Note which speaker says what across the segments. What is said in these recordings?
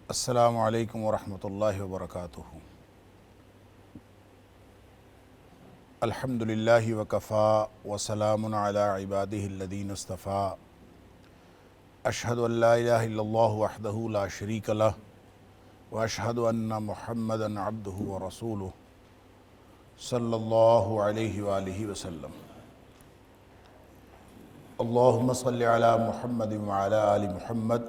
Speaker 1: السلام علیکم ورحمۃ اللہ وبرکاتہ۔ الحمد للہ وکفیٰ وسلام علی عبادہ الذین اصطفیٰ۔ اشہد ان لا الہ الا اللہ وحدہ لا شریک لہ واشہد ان محمدا عبدہ ورسولہ صلی اللہ علیہ وآلہ وسلم۔ اللہم صلی علی محمد وعلی آل محمد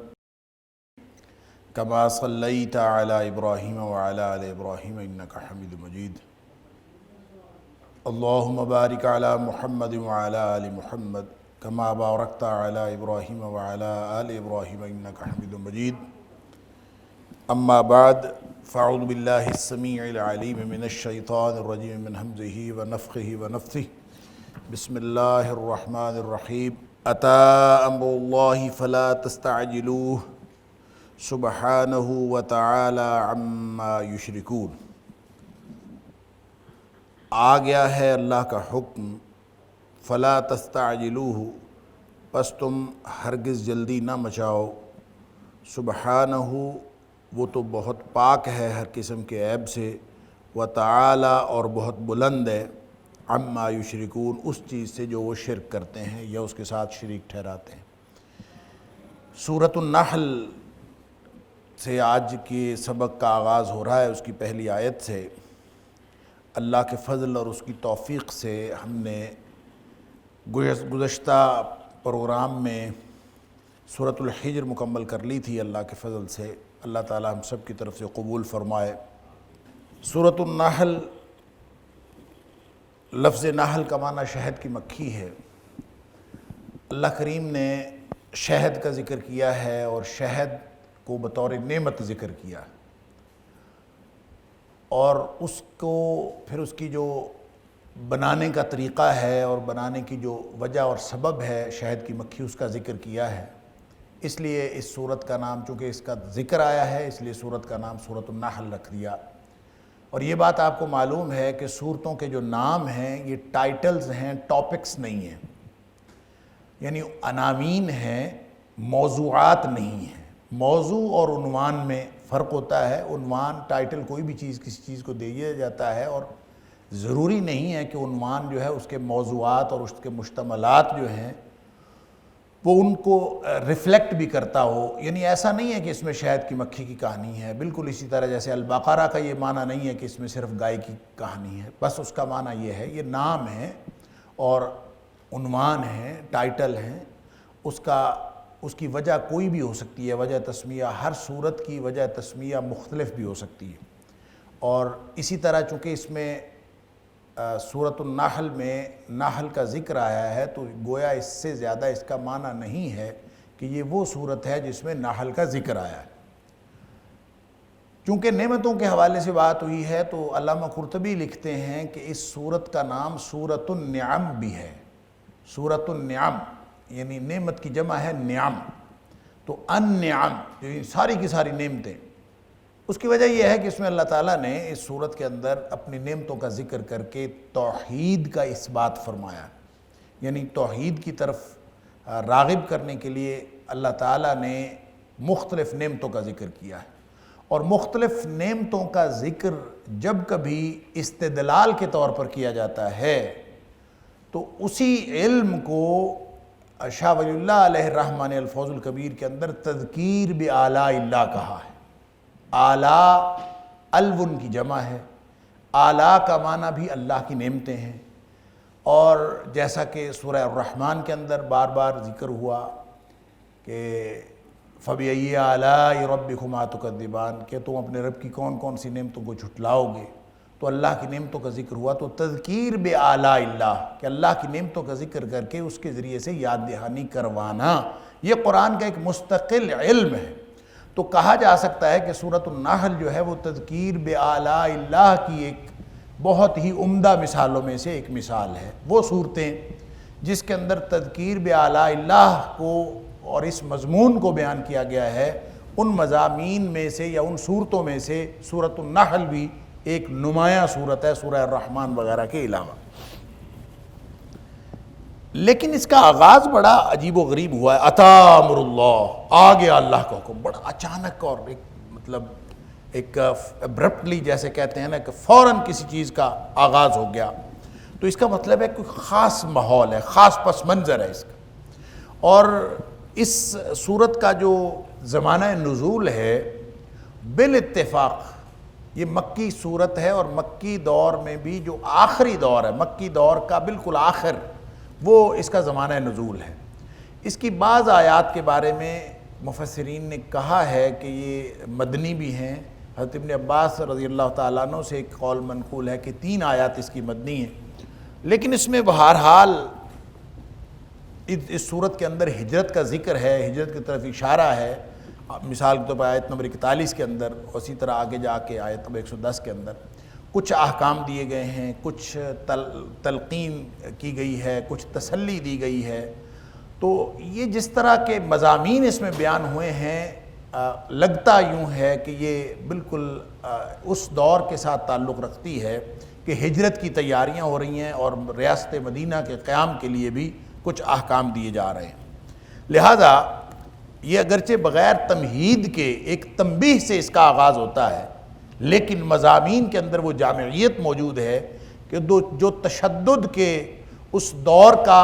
Speaker 1: کما صلیت علی ابراہیم وعلی آل ابراہیم انک حمید مجید۔ اللہم بارک علی محمد وعلی آل محمد کما بارکت علی ابراہیم وعلی آل ابراہیم انک حمید مجید۔ اما بعد فاعوذ باللہ السمیع العلیم من الشیطان الرجیم من ہمزہ ونفخہ ونفثہ۔ بسم اللہ الرحمن الرحیم۔ اتی امر اللہ فلا تستعجلوہ سبحانہ وتعالی عما یشرکون۔ آ گیا ہے اللہ کا حکم، فلا تستعجلوہ، پس تم ہرگز جلدی نہ مچاؤ، سبحانہ، وہ تو بہت پاک ہے ہر قسم کے عیب سے، وتعالی، اور بہت بلند ہے، عما یشرکون، اس چیز سے جو وہ شرک کرتے ہیں یا اس کے ساتھ شریک ٹھہراتے ہیں۔ سورۃ النحل سے آج کے سبق کا آغاز ہو رہا ہے، اس کی پہلی آیت سے۔ اللہ کے فضل اور اس کی توفیق سے ہم نے گزشتہ پروگرام میں سورۃ الحجر مکمل کر لی تھی اللہ کے فضل سے۔ اللہ تعالی ہم سب کی طرف سے قبول فرمائے۔ سورۃ النحل، لفظ نحل کا معنی شہد کی مکھی ہے۔ اللہ کریم نے شہد کا ذکر کیا ہے اور شہد کو بطور نعمت ذکر کیا، اور اس کو پھر اس کی جو بنانے کا طریقہ ہے اور بنانے کی جو وجہ اور سبب ہے شہد کی مکھی، اس کا ذکر کیا ہے۔ اس لیے اس سورت کا نام، چونکہ اس کا ذکر آیا ہے، اس لیے سورت کا نام سورۃ النحل رکھ دیا۔ اور یہ بات آپ کو معلوم ہے کہ سورتوں کے جو نام ہیں یہ ٹائٹلز ہیں، ٹاپکس نہیں ہیں، یعنی عناوین ہیں، موضوعات نہیں ہیں۔ موضوع اور عنوان میں فرق ہوتا ہے۔ عنوان، ٹائٹل، کوئی بھی چیز کسی چیز کو دیا جاتا ہے، اور ضروری نہیں ہے کہ عنوان جو ہے اس کے موضوعات اور اس کے مشتملات جو ہیں وہ ان کو ریفلیکٹ بھی کرتا ہو۔ یعنی ایسا نہیں ہے کہ اس میں شہد کی مکھی کی کہانی ہے، بالکل اسی طرح جیسے البقرہ کا یہ معنی نہیں ہے کہ اس میں صرف گائے کی کہانی ہے، بس اس کا معنی یہ ہے، یہ نام ہے اور عنوان ہے، ٹائٹل ہیں، اس کی وجہ کوئی بھی ہو سکتی ہے۔ وجہ تسمیہ، ہر صورت کی وجہ تسمیہ مختلف بھی ہو سکتی ہے۔ اور اسی طرح چونکہ اس میں سورۃ النحل میں نحل کا ذکر آیا ہے، تو گویا اس سے زیادہ اس کا معنی نہیں ہے کہ یہ وہ صورت ہے جس میں نحل کا ذکر آیا ہے۔ چونکہ نعمتوں کے حوالے سے بات ہوئی ہے تو علامہ قرطبی لکھتے ہیں کہ اس صورت کا نام سورۃ النعم بھی ہے۔ سورۃ النعم یعنی نعمت کی جمع ہے نعم، تو النعم یعنی ساری کی ساری نعمتیں۔ اس کی وجہ یہ ہے کہ اس میں اللہ تعالیٰ نے اس صورت کے اندر اپنی نعمتوں کا ذکر کر کے توحید کا اثبات فرمایا، یعنی توحید کی طرف راغب کرنے کے لیے اللہ تعالیٰ نے مختلف نعمتوں کا ذکر کیا ہے۔ اور مختلف نعمتوں کا ذکر جب کبھی استدلال کے طور پر کیا جاتا ہے تو اسی علم کو شاہ ولی اللہ علیہ الرحمہ نے الفوز الکبیر کے اندر تذکیر بآلاء اللہ کہا ہے۔ آلاء الون کی جمع ہے، آلاء کا معنی بھی اللہ کی نعمتیں ہیں، اور جیسا کہ سورہ الرحمن کے اندر بار بار ذکر ہوا کہ فَبِأَيِّ آلَاءِ رَبِّكُمَا تُكَذِّبَانِ، کہ تم اپنے رب کی کون کون سی نعمتوں کو جھٹلاؤ گے۔ تو اللہ کی نعمتوں کا ذکر ہوا، تو تذکیر بآلاء اللہ، کہ اللہ کی نعمتوں کا ذکر کر کے اس کے ذریعے سے یاد دہانی کروانا، یہ قرآن کا ایک مستقل علم ہے۔ تو کہا جا سکتا ہے کہ سورۃ النحل جو ہے وہ تذکیر بآلاء اللہ کی ایک بہت ہی عمدہ مثالوں میں سے ایک مثال ہے۔ وہ صورتیں جس کے اندر تذکیر بآلاء اللہ کو اور اس مضمون کو بیان کیا گیا ہے، ان مضامین میں سے یا ان صورتوں میں سے سورۃ النحل بھی ایک نمایاں صورت ہے سورہ الرحمن وغیرہ کے علاوہ۔ لیکن اس کا آغاز بڑا عجیب و غریب ہوا ہے، اتی امر اللہ، آ گیا اللہ کا حکم، بڑا اچانک اور ایک مطلب ایک ابرپٹلی جیسے کہتے ہیں نا کہ فوراً کسی چیز کا آغاز ہو گیا، تو اس کا مطلب ہے کوئی خاص ماحول ہے، خاص پس منظر ہے اس کا۔ اور اس صورت کا جو زمانہ نزول ہے بالاتفاق یہ مکی صورت ہے، اور مکی دور میں بھی جو آخری دور ہے، مکی دور کا بالکل آخر، وہ اس کا زمانہ نزول ہے۔ اس کی بعض آیات کے بارے میں مفسرین نے کہا ہے کہ یہ مدنی بھی ہیں۔ حضرت ابن عباس رضی اللہ تعالیٰ عنہ سے ایک قول منقول ہے کہ 3 آیات اس کی مدنی ہیں، لیکن اس میں بہرحال اس صورت کے اندر ہجرت کا ذکر ہے، ہجرت کی طرف اشارہ ہے، مثال کے طور پر آیت نمبر 41 کے اندر، اسی طرح آگے جا کے آیت نمبر 110 کے اندر کچھ احکام دیے گئے ہیں، کچھ تلقین کی گئی ہے، کچھ تسلی دی گئی ہے۔ تو یہ جس طرح کے مضامین اس میں بیان ہوئے ہیں، لگتا یوں ہے کہ یہ بالکل اس دور کے ساتھ تعلق رکھتی ہے کہ ہجرت کی تیاریاں ہو رہی ہیں اور ریاست مدینہ کے قیام کے لیے بھی کچھ احکام دیے جا رہے ہیں۔ لہذا یہ اگرچہ بغیر تمہید کے ایک تنبیہ سے اس کا آغاز ہوتا ہے، لیکن مضامین کے اندر وہ جامعیت موجود ہے کہ جو تشدد کے اس دور کا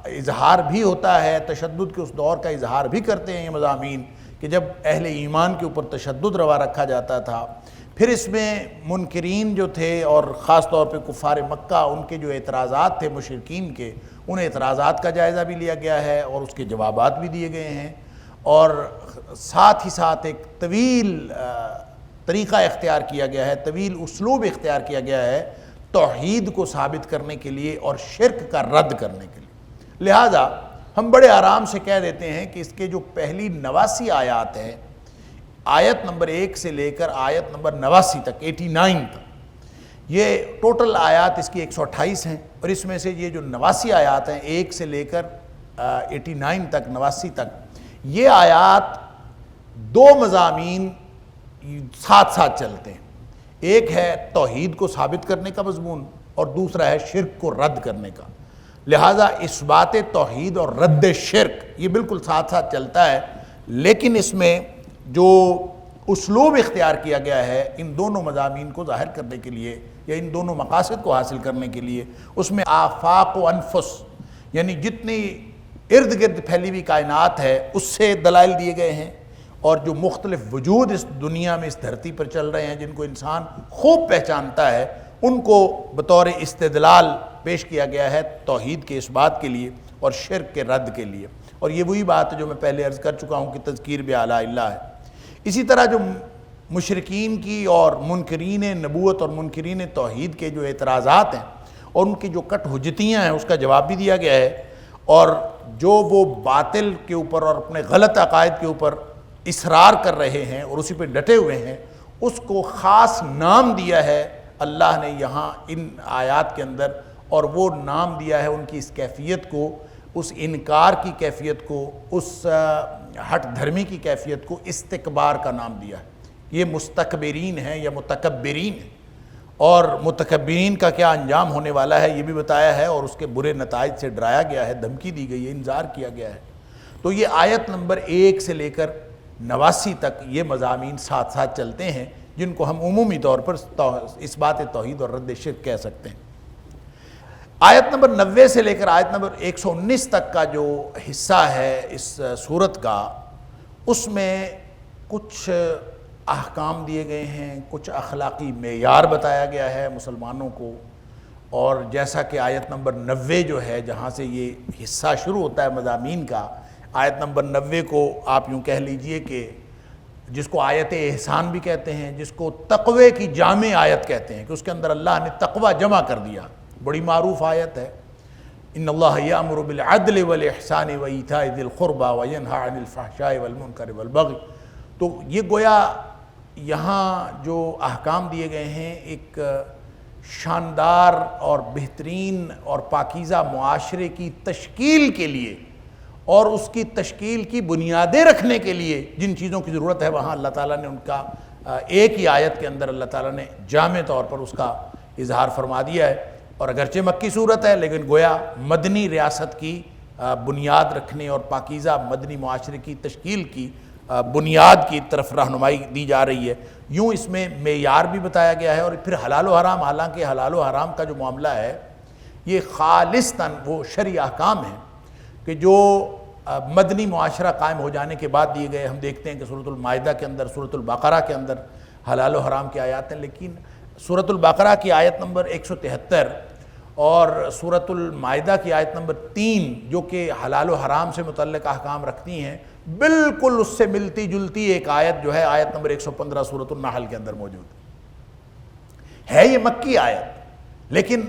Speaker 1: اظہار بھی ہوتا ہے، تشدد کے اس دور کا اظہار بھی کرتے ہیں یہ مضامین کہ جب اہل ایمان کے اوپر تشدد روا رکھا جاتا تھا۔ پھر اس میں منکرین جو تھے اور خاص طور پہ کفار مکہ، ان کے جو اعتراضات تھے مشرکین کے، ان اعتراضات کا جائزہ بھی لیا گیا ہے اور اس کے جوابات بھی دیے گئے ہیں، اور ساتھ ہی ساتھ ایک طویل طریقہ اختیار کیا گیا ہے، طویل اسلوب اختیار کیا گیا ہے توحید کو ثابت کرنے کے لیے اور شرک کا رد کرنے کے لیے۔ لہٰذا ہم بڑے آرام سے کہہ دیتے ہیں کہ اس کے جو پہلی 89 آیات ہیں، آیت نمبر 1 سے لے کر آیت نمبر 89 تک، 89 تک، یہ ٹوٹل آیات اس کی 128 ہیں، اور اس میں سے یہ جو 89 آیات ہیں 1 سے لے کر 89 تک، 89 تک، یہ آیات 2 مضامین ساتھ ساتھ چلتے ہیں۔ ایک ہے توحید کو ثابت کرنے کا مضمون اور دوسرا ہے شرک کو رد کرنے کا۔ لہٰذا اثبات توحید اور رد شرک یہ بالکل ساتھ ساتھ چلتا ہے، لیکن اس میں جو اسلوب اختیار کیا گیا ہے ان دونوں مضامین کو ظاہر کرنے کے لیے یا ان دونوں مقاصد کو حاصل کرنے کے لیے، اس میں آفاق و انفس یعنی جتنی ارد گرد پھیلی ہوئی کائنات ہے اس سے دلائل دیے گئے ہیں، اور جو مختلف وجود اس دنیا میں اس دھرتی پر چل رہے ہیں جن کو انسان خوب پہچانتا ہے، ان کو بطور استدلال پیش کیا گیا ہے توحید کے اس بات کے لیے اور شرک کے رد کے لیے۔ اور یہ وہی بات ہے جو میں پہلے عرض کر چکا ہوں کہ تذکیر بآلاء اللہ ہے۔ اسی طرح جو مشرکین کی اور منکرین نبوت اور منکرین توحید کے جو اعتراضات ہیں اور ان کی جو کٹ حجتیاں ہیں اس کا جواب بھی دیا گیا ہے، اور جو وہ باطل کے اوپر اور اپنے غلط عقائد کے اوپر اصرار کر رہے ہیں اور اسی پہ ڈٹے ہوئے ہیں، اس کو خاص نام دیا ہے اللہ نے یہاں ان آیات کے اندر، اور وہ نام دیا ہے ان کی اس کیفیت کو، اس انکار کی کیفیت کو، اس ہٹ دھرمی کی کیفیت کو استکبار کا نام دیا ہے۔ یہ مستکبرین ہیں یا متکبرین ہیں، اور متکبرین کا کیا انجام ہونے والا ہے یہ بھی بتایا ہے، اور اس کے برے نتائج سے ڈرایا گیا ہے، دھمکی دی گئی ہے، انذار کیا گیا ہے۔ تو یہ آیت نمبر 1 سے لے کر 89 تک یہ مضامین ساتھ ساتھ چلتے ہیں جن کو ہم عمومی طور پر اثبات توحید اور رد شرک کہہ سکتے ہیں۔ آیت نمبر 90 سے لے کر آیت نمبر 119 تک کا جو حصہ ہے اس سورت کا، اس میں کچھ احکام دیے گئے ہیں، کچھ اخلاقی معیار بتایا گیا ہے مسلمانوں کو، اور جیسا کہ آیت نمبر 90 جو ہے جہاں سے یہ حصہ شروع ہوتا ہے مضامین کا، آیت نمبر 90 کو آپ یوں کہہ لیجئے کہ جس کو آیت احسان بھی کہتے ہیں، جس کو تقوی کی جامع آیت کہتے ہیں، کہ اس کے اندر اللہ نے تقوی جمع کر دیا، بڑی معروف آیت ہے۔ ان اللہ یامر بالعدل والاحسان وایتاء ذی القربى وینہی عن الفحشاء والمنکر والبغی۔ تو یہ گویا یہاں جو احکام دیے گئے ہیں ایک شاندار اور بہترین اور پاکیزہ معاشرے کی تشکیل کے لیے اور اس کی تشکیل کی بنیادیں رکھنے کے لیے جن چیزوں کی ضرورت ہے وہاں اللہ تعالیٰ نے ان کا ایک ہی آیت کے اندر اللہ تعالیٰ نے جامع طور پر اس کا اظہار فرما دیا ہے۔ اور اگرچہ مکی صورت ہے لیکن گویا مدنی ریاست کی بنیاد رکھنے اور پاکیزہ مدنی معاشرے کی تشکیل کی بنیاد کی طرف رہنمائی دی جا رہی ہے۔ یوں اس میں معیار بھی بتایا گیا ہے، اور پھر حلال و حرام، حالانکہ حلال و حرام کا جو معاملہ ہے یہ خالصتاً وہ شرعی احکام ہیں کہ جو مدنی معاشرہ قائم ہو جانے کے بعد دیے گئے۔ ہم دیکھتے ہیں کہ سورۃ المائدہ کے اندر، سورۃ البقرہ کے اندر حلال و حرام کی آیات ہیں، لیکن سورۃ البقرہ کی آیت نمبر 173 اور سورۃ المائدہ کی آیت نمبر 3 جو کہ حلال و حرام سے متعلق احکام رکھتی ہیں، بالکل اس سے ملتی جلتی ایک آیت جو ہے آیت نمبر 115 سورۃ النحل کے اندر موجود ہے۔ یہ مکی آیت، لیکن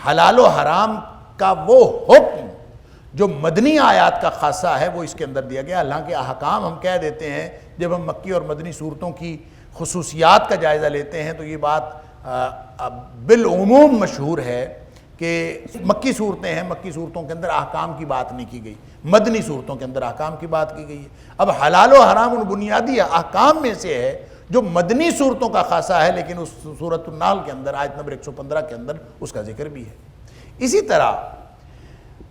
Speaker 1: حلال و حرام کا وہ حکم جو مدنی آیات کا خاصہ ہے وہ اس کے اندر دیا گیا۔ حالانکہ احکام ہم کہہ دیتے ہیں جب ہم مکی اور مدنی صورتوں کی خصوصیات کا جائزہ لیتے ہیں تو یہ بات بالعموم مشہور ہے کہ مکی صورتیں ہیں، مکی صورتوں کے اندر احکام کی بات نہیں کی گئی، مدنی صورتوں کے اندر احکام کی بات کی گئی ہے۔ اب حلال و حرام ان بنیادی احکام میں سے ہے جو مدنی صورتوں کا خاصہ ہے، لیکن اس سورۃ النحل کے اندر آیت نمبر 115 کے اندر اس کا ذکر بھی ہے۔ اسی طرح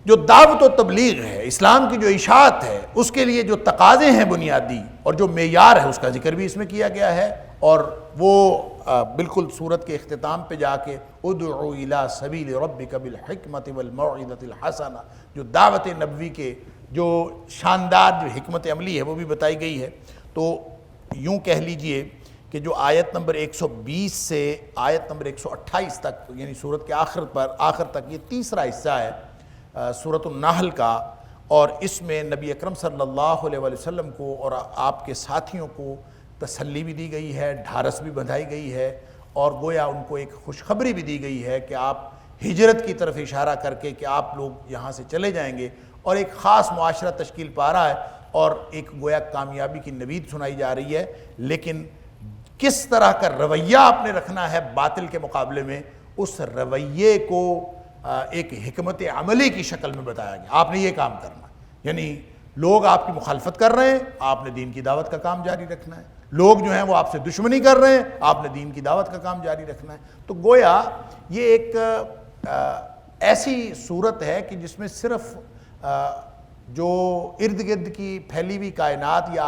Speaker 1: جو دعوت و تبلیغ ہے، اسلام کی جو اشاعت ہے، اس کے لیے جو تقاضے ہیں بنیادی اور جو معیار ہے اس کا ذکر بھی اس میں کیا گیا ہے، اور وہ بالکل سورت کے اختتام پہ جا کے ادعو الی سبیل ربک بالحکمت والموعظۃ الحسنہ، جو دعوت نبوی کے جو شاندار جو حکمت عملی ہے وہ بھی بتائی گئی ہے۔ تو یوں کہہ لیجئے کہ جو آیت نمبر 120 سے آیت نمبر 128 تک، یعنی سورت کے آخر تک یہ تیسرا حصہ ہے سورۃ النحل کا، اور اس میں نبی اکرم صلی اللہ علیہ وسلم کو اور آپ کے ساتھیوں کو تسلی بھی دی گئی ہے، ڈھارس بھی بندھائی گئی ہے، اور گویا ان کو ایک خوشخبری بھی دی گئی ہے کہ آپ ہجرت کی طرف اشارہ کر کے کہ آپ لوگ یہاں سے چلے جائیں گے، اور ایک خاص معاشرہ تشکیل پا رہا ہے، اور ایک گویا کامیابی کی نوید سنائی جا رہی ہے۔ لیکن کس طرح کا رویہ آپ نے رکھنا ہے باطل کے مقابلے میں، اس رویے کو ایک حکمت عملی کی شکل میں بتایا گیا۔ آپ نے یہ کام کرنا ہے، یعنی لوگ آپ کی مخالفت کر رہے ہیں، آپ نے دین کی دعوت کا کام جاری رکھنا ہے، لوگ جو ہیں وہ آپ سے دشمنی کر رہے ہیں، آپ نے دین کی دعوت کا کام جاری رکھنا ہے۔ تو گویا یہ ایک ایسی صورت ہے کہ جس میں صرف جو ارد گرد کی پھیلی ہوئی کائنات یا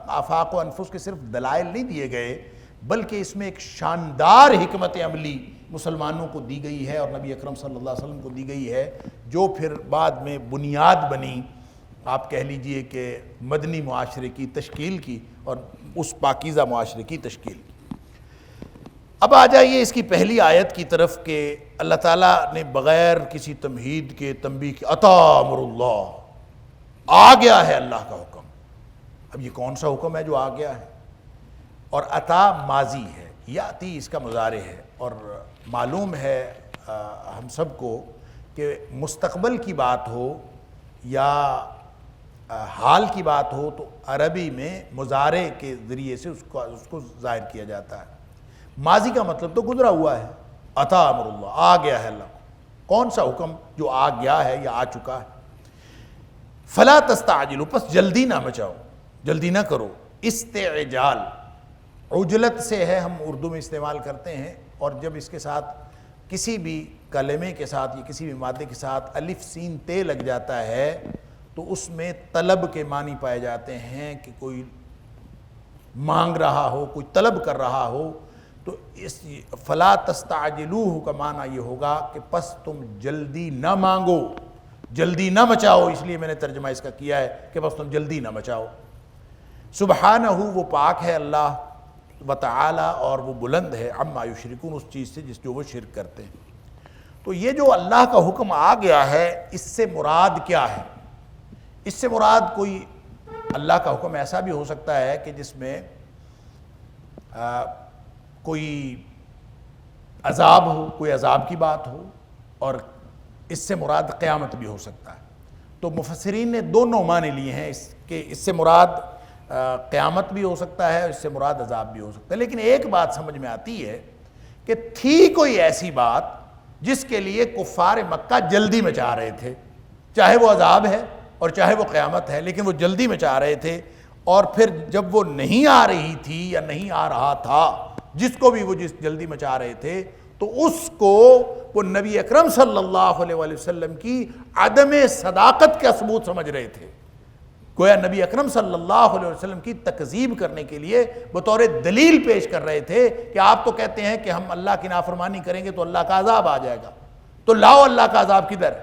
Speaker 1: آفاق و انفس کے صرف دلائل نہیں دیے گئے، بلکہ اس میں ایک شاندار حکمت عملی مسلمانوں کو دی گئی ہے اور نبی اکرم صلی اللہ علیہ وسلم کو دی گئی ہے، جو پھر بعد میں بنیاد بنی، آپ کہہ لیجئے کہ مدنی معاشرے کی تشکیل کی اور اس پاکیزہ معاشرے کی تشکیل کی۔ اب آ جائیے اس کی پہلی آیت کی طرف کہ اللہ تعالیٰ نے بغیر کسی تمہید کے تنبیہ کے اتی امر اللہ، آ گیا ہے اللہ کا حکم۔ اب یہ کون سا حکم ہے جو آ گیا ہے؟ اور عطا ماضی ہے، یاتی اس کا مضارع ہے، اور معلوم ہے ہم سب کو کہ مستقبل کی بات ہو یا حال کی بات ہو تو عربی میں مضارع کے ذریعے سے اس کو ظاہر کیا جاتا ہے۔ ماضی کا مطلب تو گزرا ہوا ہے، عطا امر اللہ، آ گیا ہے اللہ کو۔ کون سا حکم جو آ گیا ہے یا آ چکا ہے؟ فلا تستعجلوا، پس جلدی نہ مچاؤ، جلدی نہ کرو۔ استعجال عجلت سے ہے، ہم اردو میں استعمال کرتے ہیں، اور جب اس کے ساتھ کسی بھی کلمے کے ساتھ یا کسی بھی مادے کے ساتھ الف سین تے لگ جاتا ہے تو اس میں طلب کے معنی پائے جاتے ہیں کہ کوئی مانگ رہا ہو، کوئی طلب کر رہا ہو۔ تو اس فلا تستعجلوہ کا معنی یہ ہوگا کہ پس تم جلدی نہ مانگو، جلدی نہ مچاؤ، اس لیے میں نے ترجمہ اس کا کیا ہے کہ بس تم جلدی نہ مچاؤ۔ سبحانہ، وہ پاک ہے اللہ، وتعالی، اور وہ بلند ہے، عما یشرکون، اس چیز سے جو وہ شرک کرتے ہیں۔ تو یہ جو اللہ کا حکم آ گیا ہے، اس سے مراد کیا ہے؟ اس سے مراد کوئی اللہ کا حکم ایسا بھی ہو سکتا ہے کہ جس میں کوئی عذاب ہو، کوئی عذاب کی بات ہو، اور اس سے مراد قیامت بھی ہو سکتا ہے۔ تو مفسرین نے دونوں معنی لیے ہیں اس سے مراد قیامت بھی ہو سکتا ہے، اس سے مراد عذاب بھی ہو سکتا ہے۔ لیکن ایک بات سمجھ میں آتی ہے کہ تھی کوئی ایسی بات جس کے لیے کفار مکہ جلدی مچا رہے تھے، چاہے وہ عذاب ہے اور چاہے وہ قیامت ہے، لیکن وہ جلدی میں چاہ رہے تھے۔ اور پھر جب وہ نہیں آ رہی تھی یا نہیں آ رہا تھا، جس کو بھی وہ جس جلدی میں چاہ رہے تھے، تو اس کو وہ نبی اکرم صلی اللہ علیہ وآلہ وسلم کی عدم صداقت کا ثبوت سمجھ رہے تھے۔ گویا نبی اکرم صلی اللہ علیہ وسلم کی تکذیب کرنے کے لیے بطور دلیل پیش کر رہے تھے کہ آپ تو کہتے ہیں کہ ہم اللہ کی نافرمانی کریں گے تو اللہ کا عذاب آ جائے گا، تو لاؤ اللہ کا عذاب کدھر؟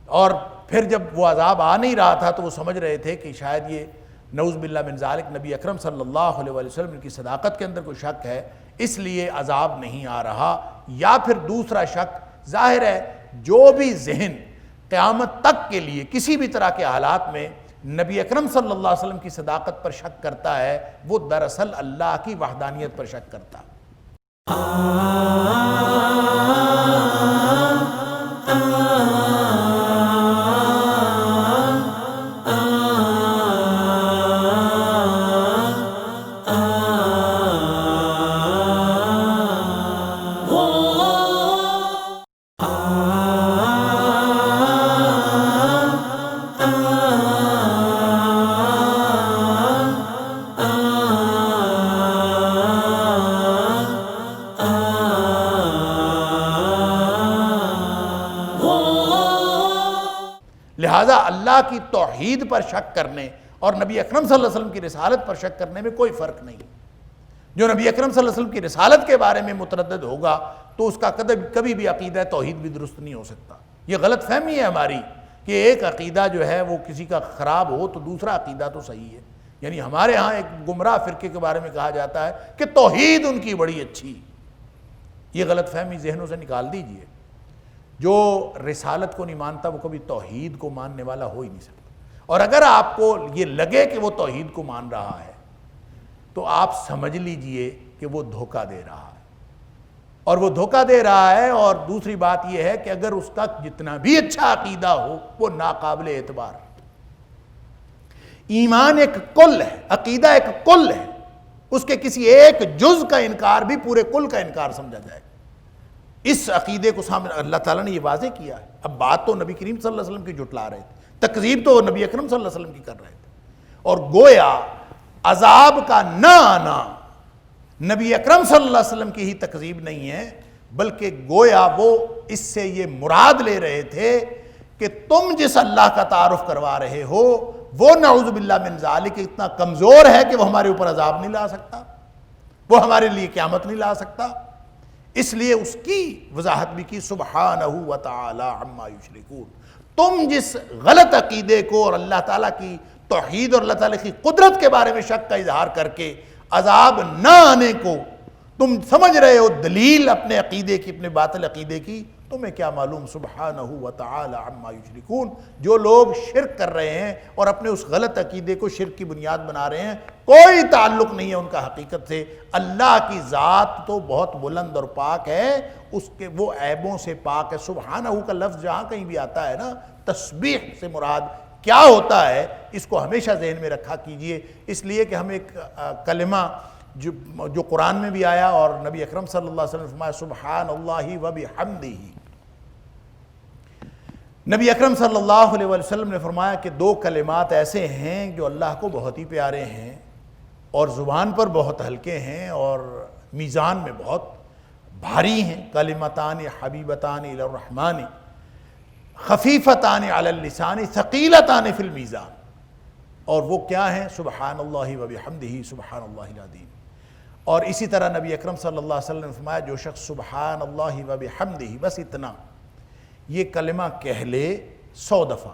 Speaker 1: اور پھر جب وہ عذاب آ نہیں رہا تھا تو وہ سمجھ رہے تھے کہ شاید یہ نعوذ باللہ من ذالک نبی اکرم صلی اللہ علیہ وآلہ وسلم کی صداقت کے اندر کوئی شک ہے، اس لیے عذاب نہیں آ رہا۔ یا پھر دوسرا شک، ظاہر ہے جو بھی ذہن قیامت تک کے لیے کسی بھی طرح کے حالات میں نبی اکرم صلی اللہ علیہ وسلم کی صداقت پر شک کرتا ہے، وہ دراصل اللہ کی وحدانیت پر شک کرتا ہے۔ لہٰذا اللہ کی توحید پر شک کرنے اور نبی اکرم صلی اللہ علیہ وسلم کی رسالت پر شک کرنے میں کوئی فرق نہیں۔ جو نبی اکرم صلی اللہ علیہ وسلم کی رسالت کے بارے میں متردد ہوگا تو اس کا کبھی بھی عقیدہ توحید بھی درست نہیں ہو سکتا۔ یہ غلط فہمی ہے ہماری کہ ایک عقیدہ جو ہے وہ کسی کا خراب ہو تو دوسرا عقیدہ تو صحیح ہے۔ یعنی ہمارے ہاں ایک گمراہ فرقے کے بارے میں کہا جاتا ہے کہ توحید ان کی بڑی اچھی۔ یہ غلط فہمی ذہنوں سے نکال دیجئے۔ جو رسالت کو نہیں مانتا وہ کبھی توحید کو ماننے والا ہو ہی نہیں سکتا۔ اور اگر آپ کو یہ لگے کہ وہ توحید کو مان رہا ہے تو آپ سمجھ لیجئے کہ وہ دھوکہ دے رہا ہے، اور وہ دھوکہ دے رہا ہے۔ اور دوسری بات یہ ہے کہ اگر اس کا جتنا بھی اچھا عقیدہ ہو وہ ناقابل اعتبار۔ ایمان ایک کل ہے، عقیدہ ایک کل ہے، اس کے کسی ایک جز کا انکار بھی پورے کل کا انکار سمجھا جائے گا۔ اس عقیدے کو سامنے اللہ تعالیٰ نے یہ واضح کیا ہے۔ اب بات تو نبی کریم صلی اللہ علیہ وسلم کی جھٹلا رہے تھے، تکذیب تو نبی اکرم صلی اللہ علیہ وسلم کی کر رہے تھے، اور گویا عذاب کا نہ آنا نبی اکرم صلی اللہ علیہ وسلم کی ہی تکذیب نہیں ہے، بلکہ گویا وہ اس سے یہ مراد لے رہے تھے کہ تم جس اللہ کا تعارف کروا رہے ہو وہ نعوذ باللہ من ذالک اتنا کمزور ہے کہ وہ ہمارے اوپر عذاب نہیں لا سکتا، وہ ہمارے لیے قیامت نہیں لا سکتا۔ اس لیے اس کی وضاحت بھی کی، سبحانہ وتعالی عما یشرکون۔ تم جس غلط عقیدے کو اور اللہ تعالیٰ کی توحید اور اللہ تعالیٰ کی قدرت کے بارے میں شک کا اظہار کر کے عذاب نہ آنے کو تم سمجھ رہے ہو دلیل اپنے عقیدے کی، اپنے باطل عقیدے کی، تمہیں کیا معلوم سبحانہ وتعالی عما یشرکون۔ جو لوگ شرک کر رہے ہیں اور اپنے اس غلط عقیدے کو شرک کی بنیاد بنا رہے ہیں، کوئی تعلق نہیں ہے ان کا حقیقت سے۔ اللہ کی ذات تو بہت بلند اور پاک ہے، اس کے وہ عیبوں سے پاک ہے۔ سبحانہ کا لفظ جہاں کہیں بھی آتا ہے نا، تسبیح سے مراد کیا ہوتا ہے اس کو ہمیشہ ذہن میں رکھا کیجئے۔ اس لیے کہ ہم ایک کلمہ جو قرآن میں بھی آیا اور نبی اکرم صلی اللہ علیہ وسلم نے فرمایا سبحان اللہ و بحمدہ، نبی اکرم صلی اللہ علیہ وسلم نے فرمایا کہ دو کلمات ایسے ہیں جو اللہ کو بہت ہی پیارے ہیں اور زبان پر بہت ہلکے ہیں اور میزان میں بہت بھاری ہیں، کلمتان حبیبتان الی الرحمن خفیفتان علی اللسان ثقیلتان فی المیزان، اور وہ کیا ہیں؟ سبحان اللہ و بحمدہ سبحان اللہ العظیم۔ اور اسی طرح نبی اکرم صلی اللہ علیہ وسلم نے فرمایا جو شخص سبحان اللہ و بحمدہ بس اتنا یہ کلمہ کہہ لے 100 دفعہ،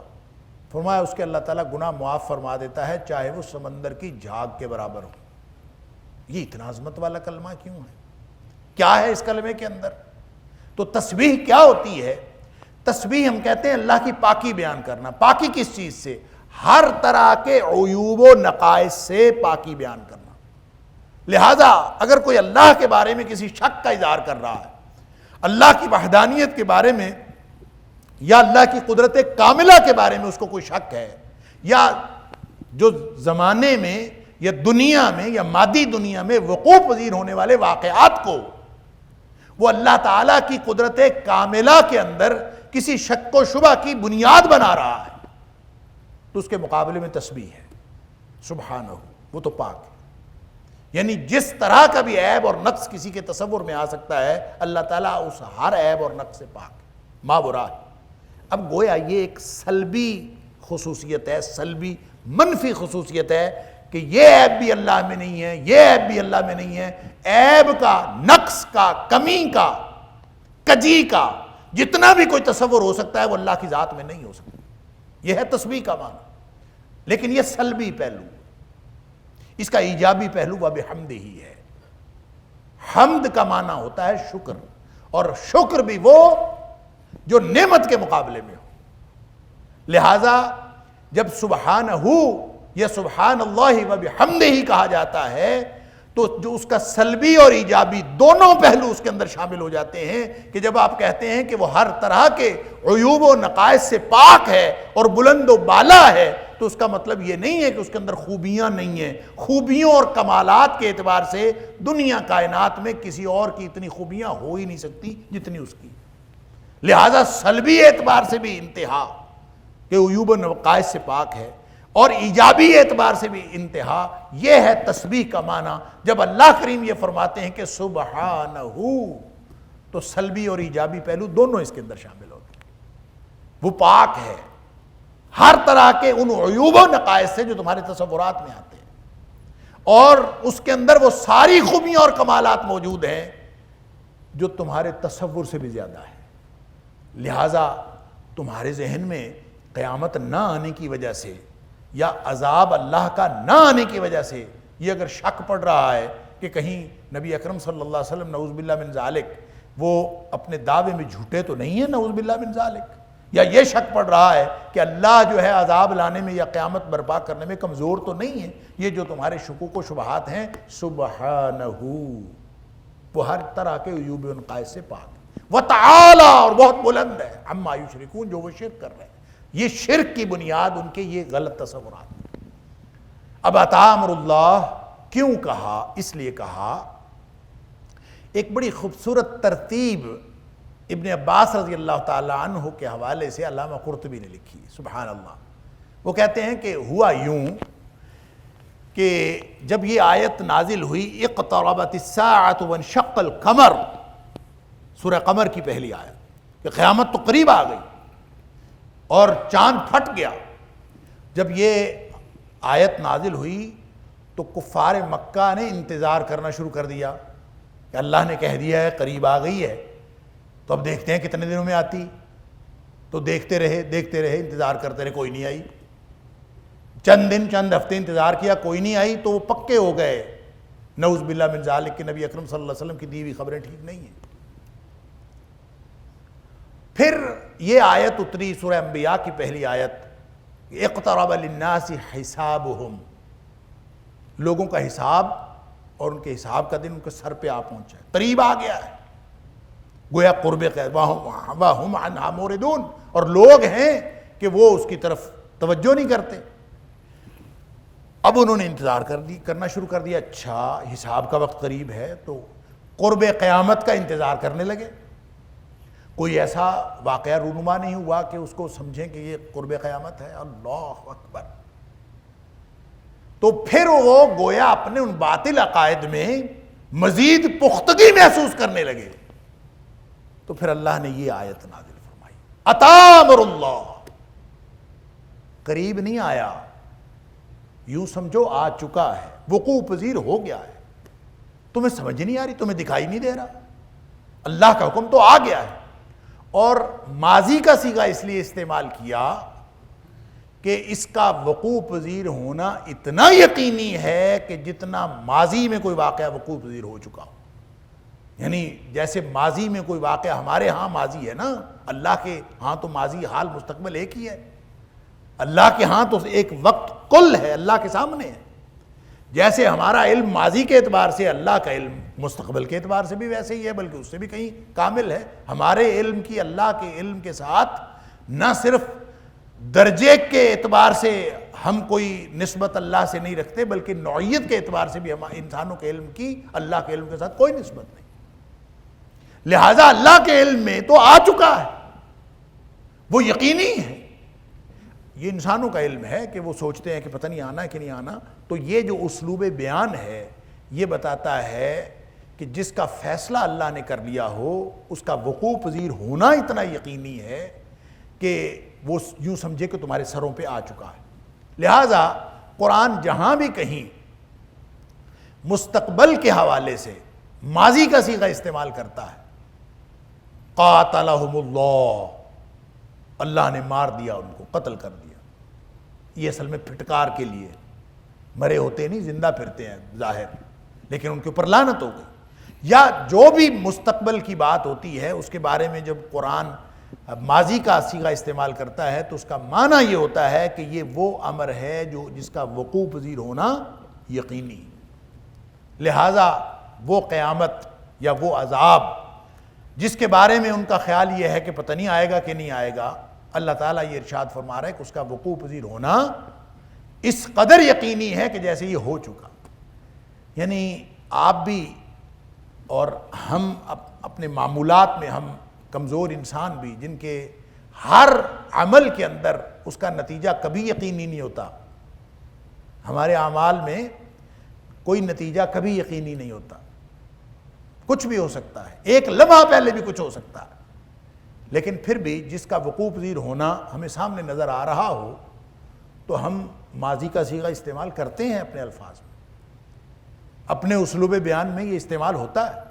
Speaker 1: فرمایا اس کے اللہ تعالیٰ گناہ معاف فرما دیتا ہے چاہے وہ سمندر کی جھاگ کے برابر ہو۔ یہ اتنا عظمت والا کلمہ کیوں ہے؟ کیا ہے اس کلمے کے اندر؟ تو تسبیح کیا ہوتی ہے؟ تسبیح ہم کہتے ہیں اللہ کی پاکی بیان کرنا۔ پاکی کس چیز سے؟ ہر طرح کے عیوب و نقائص سے پاکی بیان کرنا۔ لہذا اگر کوئی اللہ کے بارے میں کسی شک کا اظہار کر رہا ہے، اللہ کی وحدانیت کے بارے میں یا اللہ کی قدرت کاملہ کے بارے میں اس کو کوئی شک ہے، یا جو زمانے میں یا دنیا میں یا مادی دنیا میں وقوع پذیر ہونے والے واقعات کو وہ اللہ تعالیٰ کی قدرت کاملہ کے اندر کسی شک و شبہ کی بنیاد بنا رہا ہے، تو اس کے مقابلے میں تسبیح ہے، سبحانہ، وہ تو پاک ہے۔ یعنی جس طرح کا بھی عیب اور نقص کسی کے تصور میں آ سکتا ہے، اللہ تعالیٰ اس ہر عیب اور نقص سے پاک ہے، ما برا ہے۔ اب گویا یہ ایک سلبی خصوصیت ہے، سلبی منفی خصوصیت ہے کہ یہ عیب بھی اللہ میں نہیں ہے، یہ عیب بھی اللہ میں نہیں ہے۔ عیب کا، نقص کا، کمی کا، کجی کا جتنا بھی کوئی تصور ہو سکتا ہے وہ اللہ کی ذات میں نہیں ہو سکتا۔ یہ ہے تسبیح کا معنی، لیکن یہ سلبی پہلو، اس کا ایجابی پہلو وَبِحَمْدِهِ ہی ہے۔ حمد کا معنی ہوتا ہے شکر، اور شکر بھی وہ جو نعمت کے مقابلے میں ہو۔ لہذا جب سبحانہ یا سبحان اللہ وبحمدہ کہا جاتا ہے تو جو اس کا سلبی اور ایجابی دونوں پہلو اس کے اندر شامل ہو جاتے ہیں، کہ جب آپ کہتے ہیں کہ وہ ہر طرح کے عیوب و نقائص سے پاک ہے اور بلند و بالا ہے، تو اس کا مطلب یہ نہیں ہے کہ اس کے اندر خوبیاں نہیں ہیں۔ خوبیوں اور کمالات کے اعتبار سے دنیا کائنات میں کسی اور کی اتنی خوبیاں ہو ہی نہیں سکتی جتنی اس کی۔ لہذا سلبی اعتبار سے بھی انتہا کہ عیوب و نقائص سے پاک ہے، اور ایجابی اعتبار سے بھی انتہا۔ یہ ہے تسبیح کا معنی۔ جب اللہ کریم یہ فرماتے ہیں کہ سبحانہ، تو سلبی اور ایجابی پہلو دونوں اس کے اندر شامل ہوتے ہیں۔ وہ پاک ہے ہر طرح کے ان عیوب و نقائص سے جو تمہارے تصورات میں آتے ہیں، اور اس کے اندر وہ ساری خوبیاں اور کمالات موجود ہیں جو تمہارے تصور سے بھی زیادہ ہے۔ لہٰذا تمہارے ذہن میں قیامت نہ آنے کی وجہ سے یا عذاب اللہ کا نہ آنے کی وجہ سے یہ اگر شک پڑ رہا ہے کہ کہیں نبی اکرم صلی اللہ علیہ وسلم نعوذ باللہ من ذالک وہ اپنے دعوے میں جھوٹے تو نہیں ہیں، نعوذ باللہ من ذالک، یا یہ شک پڑ رہا ہے کہ اللہ جو ہے عذاب لانے میں یا قیامت برپا کرنے میں کمزور تو نہیں ہے، یہ جو تمہارے شکوک و شبہات ہیں، سبحانہ، وہ ہر طرح کے عیوب و نقائص سے پاک ہے، وتعالی، اور بہت بلند ہے، عما یشرکون، جو وہ شرک کر رہے ہیں۔ یہ شرک کی بنیاد ان کے یہ غلط تصورات۔ اب عطا امر اللہ کیوں کہا؟ اس لیے کہا، ایک بڑی خوبصورت ترتیب ابن عباس رضی اللہ تعالیٰ عنہ کے حوالے سے علامہ قرطبی نے لکھی، سبحان اللہ۔ وہ کہتے ہیں کہ ہوا یوں کہ جب یہ آیت نازل ہوئی، اقتربت الساعۃ وانشق القمر، سورہ قمر کی پہلی آیت، کہ قیامت تو قریب آ گئی اور چاند پھٹ گیا۔ جب یہ آیت نازل ہوئی تو کفار مکہ نے انتظار کرنا شروع کر دیا کہ اللہ نے کہہ دیا ہے قریب آ گئی ہے، تو اب دیکھتے ہیں کتنے دنوں میں آتی۔ تو دیکھتے رہے، انتظار کرتے رہے، کوئی نہیں آئی۔ چند دن، چند ہفتے انتظار کیا، کوئی نہیں آئی، تو وہ پکے ہو گئے نعوذ باللہ من ذالک کہ نبی اکرم صلی اللہ علیہ وسلم کی دی ہوئی خبریں ٹھیک نہیں ہیں۔ پھر یہ آیت اتری، سورہ انبیاء کی پہلی آیت، اقترب للناس حسابہم، لوگوں کا حساب اور ان کے حساب کا دن ان کے سر پہ آ پہنچا ہے، قریب آ گیا ہے، گویا قرب وَهُمْ عَنْهَا مُورِدُونَ، اور لوگ ہیں کہ وہ اس کی طرف توجہ نہیں کرتے۔ اب انہوں نے انتظار کرنا شروع کر دیا، اچھا حساب کا وقت قریب ہے، تو قرب قیامت کا انتظار کرنے لگے۔ کوئی ایسا واقعہ رونما نہیں ہوا کہ اس کو سمجھیں کہ یہ قرب قیامت ہے، اللہ اکبر۔ تو پھر وہ گویا اپنے ان باطل عقائد میں مزید پختگی محسوس کرنے لگے، تو پھر اللہ نے یہ آیت نازل فرمائی، عطا امر اللہ، قریب نہیں آیا، یوں سمجھو آ چکا ہے، وقوع پذیر ہو گیا ہے، تمہیں سمجھ نہیں آ رہی، تمہیں دکھائی نہیں دے رہا، اللہ کا حکم تو آ گیا ہے۔ اور ماضی کا صیغہ اس لیے استعمال کیا کہ اس کا وقوع پذیر ہونا اتنا یقینی ہے کہ جتنا ماضی میں کوئی واقعہ وقوع پذیر ہو چکا ہو۔ یعنی جیسے ماضی میں کوئی واقعہ، ہمارے ہاں ماضی ہے نا، اللہ کے ہاں تو ماضی، حال، مستقبل ایک ہی ہے، اللہ کے ہاں تو ایک وقت کل ہے، اللہ کے سامنے ہے۔ جیسے ہمارا علم ماضی کے اعتبار سے، اللہ کا علم مستقبل کے اعتبار سے بھی ویسے ہی ہے، بلکہ اس سے بھی کہیں کامل ہے۔ ہمارے علم کی اللہ کے علم کے ساتھ نہ صرف درجے کے اعتبار سے ہم کوئی نسبت اللہ سے نہیں رکھتے، بلکہ نوعیت کے اعتبار سے بھی ہم انسانوں کے علم کی اللہ کے علم کے ساتھ کوئی نسبت نہیں۔ لہٰذا اللہ کے علم میں تو آ چکا ہے، وہ یقینی ہے۔ یہ انسانوں کا علم ہے کہ وہ سوچتے ہیں کہ پتہ نہیں آنا کہ نہیں آنا. تو یہ جو اسلوب بیان ہے یہ بتاتا ہے کہ جس کا فیصلہ اللہ نے کر لیا ہو اس کا وقوع پذیر ہونا اتنا یقینی ہے کہ وہ یوں سمجھے کہ تمہارے سروں پہ آ چکا ہے. لہٰذا قرآن جہاں بھی کہیں مستقبل کے حوالے سے ماضی کا صیغہ استعمال کرتا ہے، قاتلہم اللہ، اللہ نے مار دیا ان کو، قتل کر دیا، یہ اصل میں پھٹکار کے لیے، مرے ہوتے نہیں زندہ پھرتے ہیں ظاہر، لیکن ان کے اوپر لعنت ہو گئی. یا جو بھی مستقبل کی بات ہوتی ہے اس کے بارے میں جب قرآن ماضی کا صیغہ استعمال کرتا ہے تو اس کا معنی یہ ہوتا ہے کہ یہ وہ امر ہے جو جس کا وقوع پذیر ہونا یقینی. لہٰذا وہ قیامت یا وہ عذاب جس کے بارے میں ان کا خیال یہ ہے کہ پتہ نہیں آئے گا کہ نہیں آئے گا، اللہ تعالیٰ یہ ارشاد فرما رہا ہے کہ اس کا وقوع پذیر ہونا اس قدر یقینی ہے کہ جیسے یہ ہو چکا. یعنی آپ بھی اور ہم اپنے معمولات میں ہم کمزور انسان بھی، جن کے ہر عمل کے اندر اس کا نتیجہ کبھی یقینی نہیں ہوتا. ہمارے اعمال میں کوئی نتیجہ کبھی یقینی نہیں ہوتا، کچھ بھی ہو سکتا ہے، ایک لمحہ پہلے بھی کچھ ہو سکتا ہے، لیکن پھر بھی جس کا وقوع پذیر ہونا ہمیں سامنے نظر آ رہا ہو تو ہم ماضی کا صیغہ استعمال کرتے ہیں اپنے الفاظ میں، اپنے اسلوب بیان میں یہ استعمال ہوتا ہے.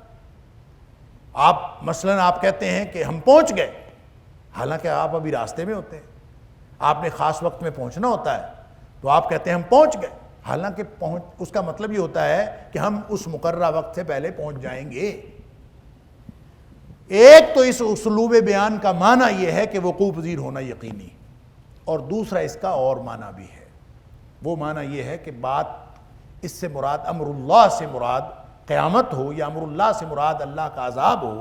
Speaker 1: مثلاً آپ کہتے ہیں کہ ہم پہنچ گئے، حالانکہ آپ ابھی راستے میں ہوتے ہیں. آپ نے خاص وقت میں پہنچنا ہوتا ہے تو آپ کہتے ہیں ہم پہنچ گئے، حالانکہ اس کا مطلب یہ ہوتا ہے کہ ہم اس مقررہ وقت سے پہلے پہنچ جائیں گے. ایک تو اس اسلوب بیان کا معنی یہ ہے کہ وقوع پذیر ہونا یقینی، اور دوسرا اس کا اور معنی بھی ہے. وہ معنی یہ ہے کہ بات اس سے مراد امر اللہ سے مراد قیامت ہو، یا امر اللہ سے مراد اللہ کا عذاب ہو،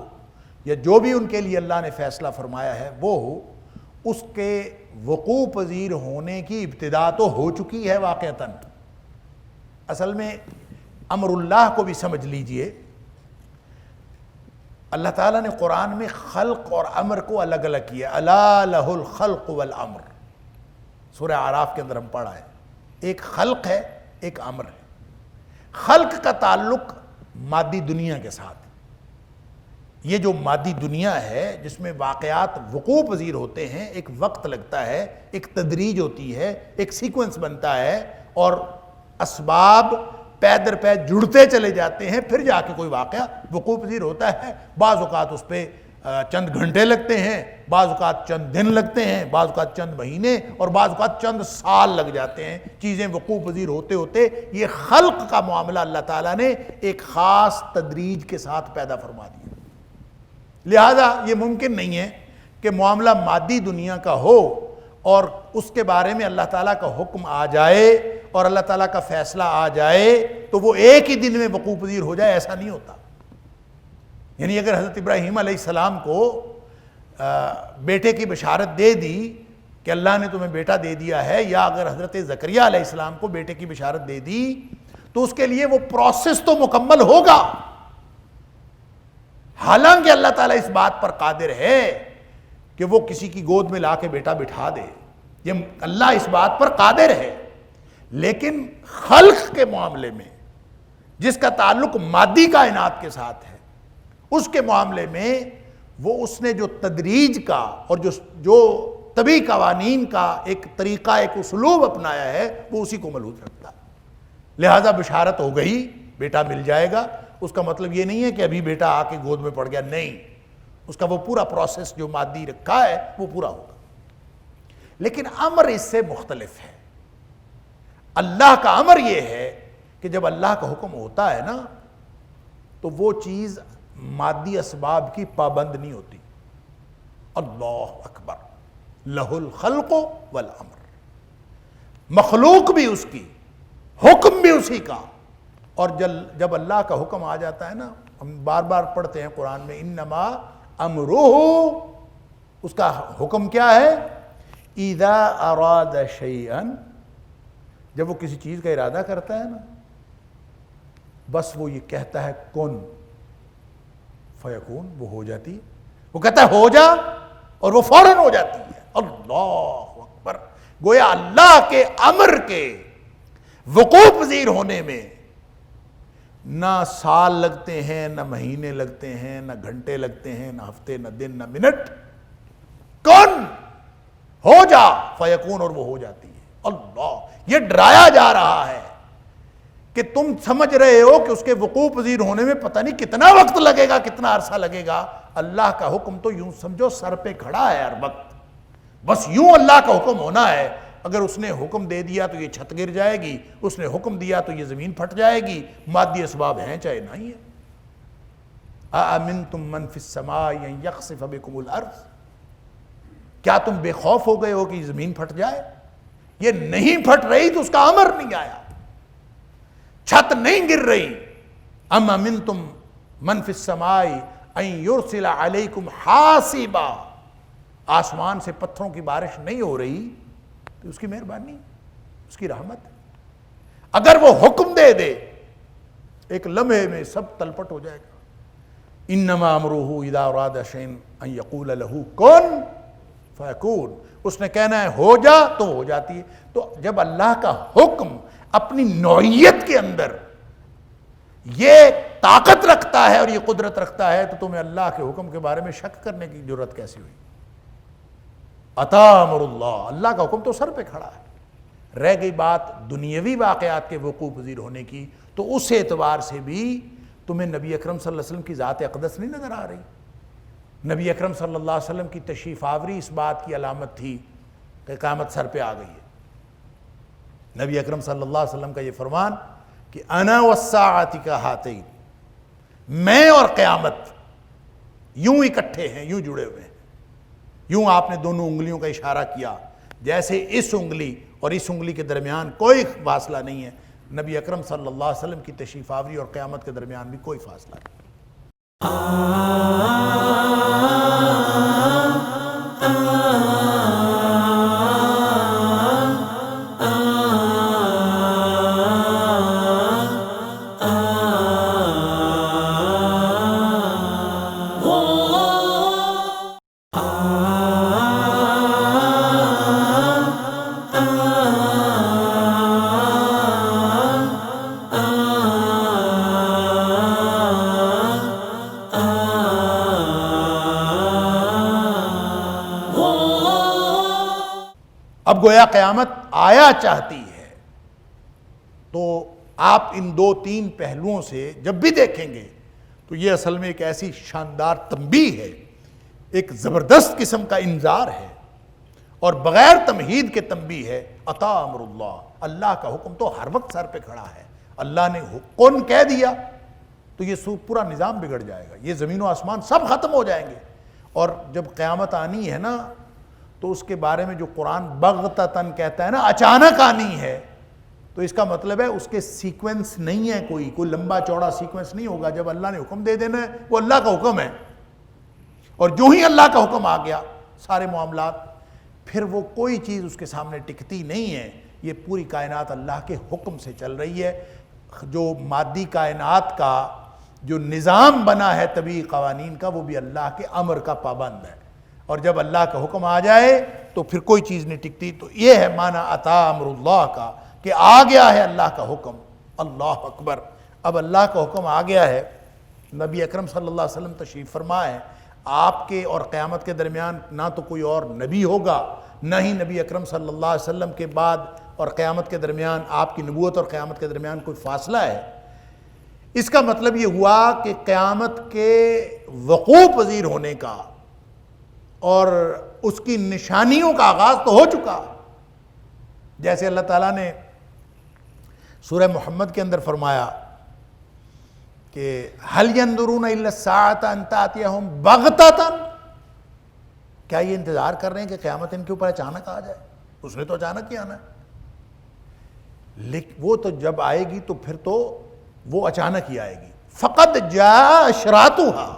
Speaker 1: یا جو بھی ان کے لیے اللہ نے فیصلہ فرمایا ہے وہ ہو، اس کے وقوع پذیر ہونے کی ابتدا تو ہو چکی ہے واقعتاً. اصل میں امر اللہ کو بھی سمجھ لیجئے، اللہ تعالیٰ نے قرآن میں خلق اور امر کو الگ الگ کیا. الا لہ الخلق والامر، سورہ اعراف کے اندر ہم پڑھا ہے. ایک خلق ہے، ایک امر ہے. خلق کا تعلق مادی دنیا کے ساتھ، یہ جو مادی دنیا ہے جس میں واقعات وقوع پذیر ہوتے ہیں، ایک وقت لگتا ہے، ایک تدریج ہوتی ہے، ایک سیکوینس بنتا ہے، اور اسباب پے در پے جڑتے چلے جاتے ہیں، پھر جا کے کوئی واقعہ وقوع پذیر ہوتا ہے. بعض اوقات اس پہ چند گھنٹے لگتے ہیں، بعض اوقات چند دن لگتے ہیں، بعض اوقات چند مہینے، اور بعض اوقات چند سال لگ جاتے ہیں چیزیں وقوع پذیر ہوتے ہوتے. یہ خلق کا معاملہ اللہ تعالیٰ نے ایک خاص تدریج کے ساتھ پیدا فرما دیا. لہذا یہ ممکن نہیں ہے کہ معاملہ مادی دنیا کا ہو اور اس کے بارے میں اللہ تعالیٰ کا حکم آ جائے اور اللہ تعالیٰ کا فیصلہ آ جائے تو وہ ایک ہی دن میں وقوع پذیر ہو جائے. ایسا نہیں ہوتا. یعنی اگر حضرت ابراہیم علیہ السلام کو بیٹے کی بشارت دے دی کہ اللہ نے تمہیں بیٹا دے دیا ہے، یا اگر حضرت زکریا علیہ السلام کو بیٹے کی بشارت دے دی تو اس کے لیے وہ پروسیس تو مکمل ہوگا. حالانکہ اللہ تعالیٰ اس بات پر قادر ہے کہ وہ کسی کی گود میں لا کے بیٹا بٹھا دے، یہ اللہ اس بات پر قادر ہے. لیکن خلق کے معاملے میں جس کا تعلق مادی کائنات کے ساتھ ہے، اس کے معاملے میں وہ اس نے جو تدریج کا اور جو طبی قوانین کا ایک طریقہ، ایک اسلوب اپنایا ہے، وہ اسی کو ملحوظ رکھتا ہے. لہذا بشارت ہو گئی، بیٹا مل جائے گا، اس کا مطلب یہ نہیں ہے کہ ابھی بیٹا آ کے گود میں پڑ گیا، نہیں، اس کا وہ پورا پروسیس جو مادی رکھا ہے وہ پورا ہوگا. لیکن امر اس سے مختلف ہے. اللہ کا امر یہ ہے کہ جب اللہ کا حکم ہوتا ہے نا تو وہ چیز مادی اسباب کی پابند نہیں ہوتی. اللہ اکبر، لہ الخلق والامر، مخلوق بھی اس کی، حکم بھی اسی کا. اور جب اللہ کا حکم آ جاتا ہے نا، ہم بار بار پڑھتے ہیں قرآن میں، انما امرہ، اس کا حکم کیا ہے؟ اذا اراد شیئا، جب وہ کسی چیز کا ارادہ کرتا ہے نا، بس وہ یہ کہتا ہے کن فیکون، وہ ہو جاتی ہے. وہ کہتا ہے ہو جا اور وہ فوراً ہو جاتی ہے. اللہ اکبر. گویا اللہ کے امر کے وقوع پذیر ہونے میں نہ سال لگتے ہیں، نہ مہینے لگتے ہیں، نہ گھنٹے لگتے ہیں، نہ ہفتے، نہ دن، نہ منٹ. کون ہو جا فیکون، اور وہ ہو جاتی ہے. اللہ، یہ ڈرایا جا رہا ہے کہ تم سمجھ رہے ہو کہ اس کے وقوع پذیر ہونے میں پتہ نہیں کتنا وقت لگے گا، کتنا عرصہ لگے گا. اللہ کا حکم تو یوں سمجھو سر پہ کھڑا ہے ہر وقت. بس یوں اللہ کا حکم ہونا ہے. اگر اس نے حکم دے دیا تو یہ چھت گر جائے گی، اس نے حکم دیا تو یہ زمین پھٹ جائے گی. مادی اسباب ہیں چاہے نہیں ہیں. اَأَمِنْتُم مَّن فِي السَّمَاءِ أَن يَخْسِفَ بِكُمُ الْأَرْضَ، کیا تم بے خوف ہو گئے ہو کہ یہ زمین پھٹ جائے؟ یہ نہیں پھٹ رہی تو اس کا امر نہیں آیا، چھت نہیں گر رہی. ام امنتم من فی السماء ان یرسل علیکم حاصبا، آسمان سے پتھروں کی بارش نہیں ہو رہی تو اس کی مہربانی، اس کی رحمت. اگر وہ حکم دے دے ایک لمحے میں سب تلپٹ ہو جائے گا. انما امرہ اذا اراد شیئا ان یقول لہ کن فیکون، اس نے کہنا ہے ہو جا تو ہو جاتی ہے. تو جب اللہ کا حکم اپنی نوعیت کے اندر یہ طاقت رکھتا ہے اور یہ قدرت رکھتا ہے تو تمہیں اللہ کے حکم کے بارے میں شک کرنے کی ضرورت کیسی ہوئی؟ عطا امر اللہ، اللہ کا حکم تو سر پہ کھڑا ہے. رہ گئی بات دنیاوی واقعات کے وقوع پذیر ہونے کی، تو اس اعتبار سے بھی تمہیں نبی اکرم صلی اللہ علیہ وسلم کی ذات اقدس نہیں نظر آ رہی؟ نبی اکرم صلی اللہ علیہ وسلم کی تشریف آوری اس بات کی علامت تھی کہ قیامت سر پہ آ گئی ہے. نبی اکرم صلی اللہ علیہ وسلم کا یہ فرمان کہ انا والساعۃ کہاتین، میں اور قیامت یوں اکٹھے ہیں، یوں جڑے ہوئے ہیں. یوں آپ نے دونوں انگلیوں کا اشارہ کیا، جیسے اس انگلی اور اس انگلی کے درمیان کوئی فاصلہ نہیں ہے. نبی اکرم صلی اللہ علیہ وسلم کی تشریف آوری اور قیامت کے درمیان بھی کوئی فاصلہ نہیں. اب گویا قیامت آیا چاہتی ہے، تو آپ ان دو تین پہلوؤں سے جب بھی دیکھیں گے تو یہ اصل میں ایک ایسی شاندار تنبیہ ہے، ایک زبردست قسم کا انذار ہے، اور بغیر تمہید کے تنبیہ ہے. عطا امر اللہ، اللہ کا حکم تو ہر وقت سر پہ کھڑا ہے. اللہ نے کن کہہ دیا تو یہ پورا نظام بگڑ جائے گا، یہ زمین و آسمان سب ختم ہو جائیں گے. اور جب قیامت آنی ہے نا تو اس کے بارے میں جو قرآن بغتتاً کہتا ہے نا، اچانک آنی ہے، تو اس کا مطلب ہے اس کے سیکوینس نہیں ہے، کوئی لمبا چوڑا سیکوینس نہیں ہوگا. جب اللہ نے حکم دے دینا ہے وہ اللہ کا حکم ہے، اور جو ہی اللہ کا حکم آ گیا سارے معاملات، پھر وہ کوئی چیز اس کے سامنے ٹکتی نہیں ہے. یہ پوری کائنات اللہ کے حکم سے چل رہی ہے. جو مادی کائنات کا جو نظام بنا ہے طبعی قوانین کا، وہ بھی اللہ کے امر کا پابند ہے، اور جب اللہ کا حکم آ جائے تو پھر کوئی چیز نہیں ٹکتی. تو یہ ہے معنی عطا امر اللہ کا کہ آ گیا ہے اللہ کا حکم. اللہ اکبر. اب اللہ کا حکم آ گیا ہے. نبی اکرم صلی اللہ علیہ وسلم تشریف فرما ہے. آپ کے اور قیامت کے درمیان نہ تو کوئی اور نبی ہوگا، نہ ہی نبی اکرم صلی اللہ علیہ وسلم کے بعد اور قیامت کے درمیان، آپ کی نبوت اور قیامت کے درمیان کوئی فاصلہ ہے. اس کا مطلب یہ ہوا کہ قیامت کے وقوع پذیر ہونے کا اور اس کی نشانیوں کا آغاز تو ہو چکا. جیسے اللہ تعالیٰ نے سورہ محمد کے اندر فرمایا کہ هل ينظرون الا الساعة ان تأتيهم بغتة، کیا یہ انتظار کر رہے ہیں کہ قیامت ان کے اوپر اچانک آ جائے؟ اس نے تو اچانک ہی آنا ہے. لیکن وہ تو جب آئے گی تو پھر تو وہ اچانک ہی آئے گی. فقد جاء اشراطها،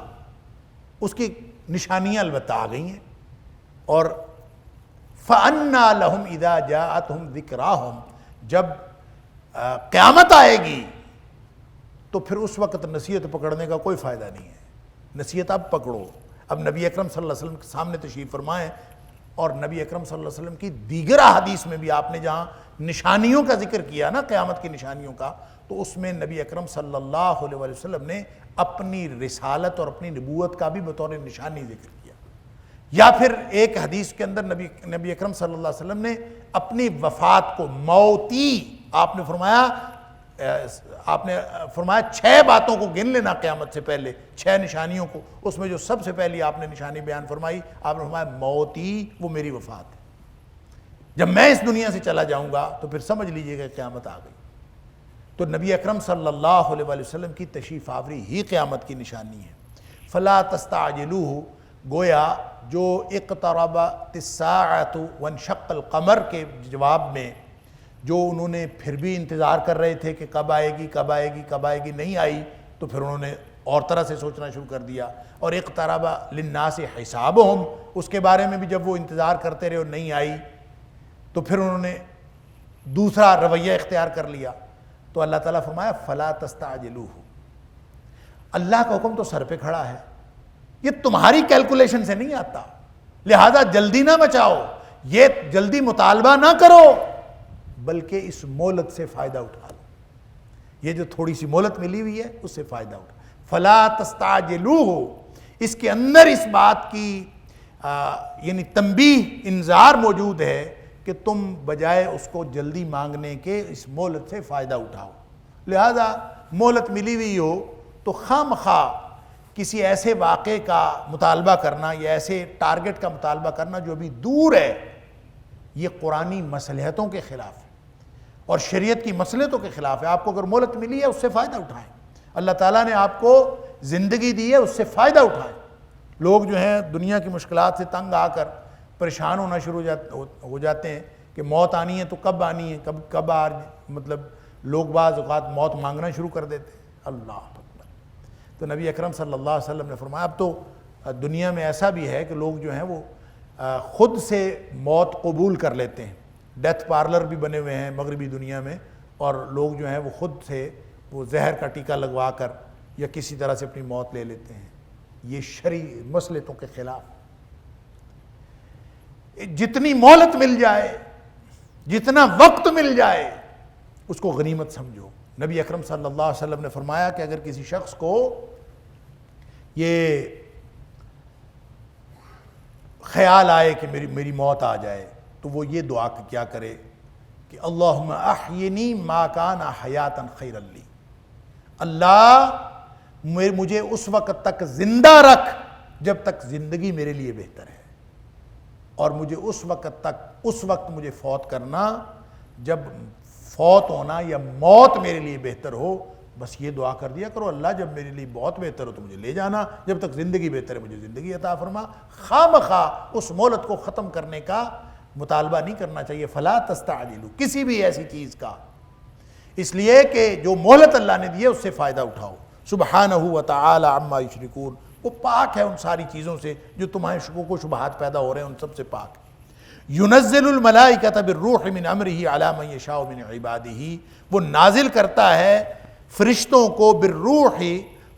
Speaker 1: اس کی نشانیاں البتہ آ گئی ہیں. اور فَأَنَّا لَهُمْ إِذَا جَاءَتْهُمْ ذِكْرَاهُمْ، جب قیامت آئے گی تو پھر اس وقت نصیحت پکڑنے کا کوئی فائدہ نہیں ہے. نصیحت اب پکڑو. اب نبی اکرم صلی اللہ علیہ وسلم کے سامنے تشریف فرمائیں اور نبی اکرم صلی اللہ علیہ وسلم کی دیگر احادیث میں بھی آپ نے جہاں نشانیوں کا ذکر کیا نا، قیامت کی نشانیوں کا، تو اس میں نبی اکرم صلی اللہ علیہ وسلم نے اپنی رسالت اور اپنی نبوت کا بھی بطور نشانی ذکر کیا۔ یا پھر ایک حدیث کے اندر نبی اکرم صلی اللہ علیہ وسلم نے اپنی وفات کو موتی آپ نے فرمایا 6 باتوں کو گن لینا قیامت سے پہلے، 6 نشانیوں کو، اس میں جو سب سے پہلی آپ نے نشانی بیان فرمائی، آپ نے فرمایا موتی، وہ میری وفات ہے، جب میں اس دنیا سے چلا جاؤں گا تو پھر سمجھ لیجئے کہ قیامت آ گئی۔ تو نبی اکرم صلی اللہ علیہ وسلم کی تشریف آوری ہی قیامت کی نشانی ہے۔ فلا تستعجلوہ، گویا جو اقتربت الساعۃ وانشق القمر کے جواب میں جو انہوں نے پھر بھی انتظار کر رہے تھے کہ کب آئے گی کب آئے گی کب آئے گی، نہیں آئی، تو پھر انہوں نے اور طرح سے سوچنا شروع کر دیا۔ اور اقترب للناس حسابہم، اس کے بارے میں بھی جب وہ انتظار کرتے رہے اور نہیں آئی تو پھر انہوں نے دوسرا رویہ اختیار کر لیا۔ تو اللہ تعالیٰ فرمایا فلا تستعجلوہ، اللہ کا حکم تو سر پہ کھڑا ہے، یہ تمہاری کیلکولیشن سے نہیں آتا، لہذا جلدی نہ مچاؤ، یہ جلدی مطالبہ نہ کرو، بلکہ اس مہلت سے فائدہ اٹھا لو، یہ جو تھوڑی سی مہلت ملی ہوئی ہے اس سے فائدہ اٹھا۔ فلا تستعجلوہ، اس کے اندر اس بات کی یعنی تنبیہ، انذار موجود ہے کہ تم بجائے اس کو جلدی مانگنے کے اس مہلت سے فائدہ اٹھاؤ۔ لہذا مہلت ملی ہوئی ہو تو خواہ کسی ایسے واقعے کا مطالبہ کرنا یا ایسے ٹارگٹ کا مطالبہ کرنا جو ابھی دور ہے، یہ قرآنی مصلحتوں کے خلاف ہے اور شریعت کی مصلحتوں کے خلاف ہے۔ آپ کو اگر مہلت ملی ہے اس سے فائدہ اٹھائیں، اللہ تعالیٰ نے آپ کو زندگی دی ہے اس سے فائدہ اٹھائیں۔ لوگ جو ہیں دنیا کی مشکلات سے تنگ آ کر پریشان ہونا شروع ہو جاتے ہیں کہ موت آنی ہے تو کب آنی ہے، کب مطلب لوگ بعض اوقات موت مانگنا شروع کر دیتے ہیں۔ اللہ اکبر۔ تو نبی اکرم صلی اللہ علیہ وسلم نے فرمایا اب تو دنیا میں ایسا بھی ہے کہ لوگ جو ہیں وہ خود سے موت قبول کر لیتے ہیں، ڈیتھ پارلر بھی بنے ہوئے ہیں مغربی دنیا میں، اور لوگ جو ہیں وہ خود سے وہ زہر کا ٹیکہ لگوا کر یا کسی طرح سے اپنی موت لے لیتے ہیں۔ یہ شرعی مصلحتوں کے خلاف۔ جتنی مہلت مل جائے، جتنا وقت مل جائے، اس کو غنیمت سمجھو۔ نبی اکرم صلی اللہ علیہ وسلم نے فرمایا کہ اگر کسی شخص کو یہ خیال آئے کہ میری موت آ جائے تو وہ یہ دعا کیا کرے کہ اللہم احینی ما کان حیاتا خیرا لی، اللہ مجھے اس وقت تک زندہ رکھ جب تک زندگی میرے لیے بہتر ہے، اور مجھے اس وقت مجھے فوت کرنا جب فوت ہونا یا موت میرے لیے بہتر ہو۔ بس یہ دعا کر دیا کرو، اللہ جب میرے لیے بہت بہتر ہو تو مجھے لے جانا، جب تک زندگی بہتر ہے مجھے زندگی عطا فرما۔ خواہ اس مہلت کو ختم کرنے کا مطالبہ نہیں کرنا چاہیے۔ فلا تستعجلوا، کسی بھی ایسی چیز کا، اس لیے کہ جو مہلت اللہ نے دی ہے اس سے فائدہ اٹھاؤ۔ سبحانہ وتعالی عما یشرکون، وہ پاک ہے ان ساری چیزوں سے جو تمہارے شکوک و شبہات پیدا ہو رہے ہیں، ان سب سے پاک ہے۔ ينزل الملائکۃ بالروح من امرہ علی من یشاء من عبادہ، وہ نازل کرتا ہے فرشتوں کو بالروح،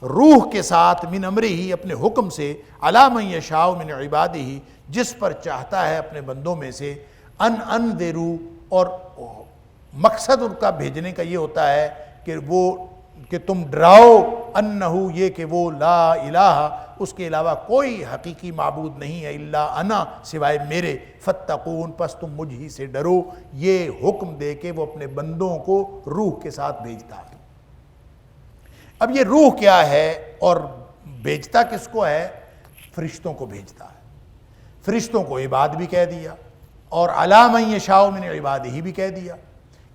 Speaker 1: روح کے ساتھ، من امرہ اپنے حکم سے، علی من یشاء من عبادہ جس پر چاہتا ہے اپنے بندوں میں سے، انذروا، اور مقصد ان کا بھیجنے کا یہ ہوتا ہے کہ تم ڈراؤ، انہو یہ کہ وہ لا الہ، اس کے علاوہ کوئی حقیقی معبود نہیں ہے، الا انا، سوائے میرے، فاتقون، پس تم مجھ ہی سے ڈرو۔ یہ حکم دے کے وہ اپنے بندوں کو روح کے ساتھ بھیجتا ہے۔ اب یہ روح کیا ہے اور بھیجتا کس کو ہے؟ فرشتوں کو بھیجتا ہے۔ فرشتوں کو عباد بھی کہہ دیا اور علی من یشاء من عبادہ بھی کہہ دیا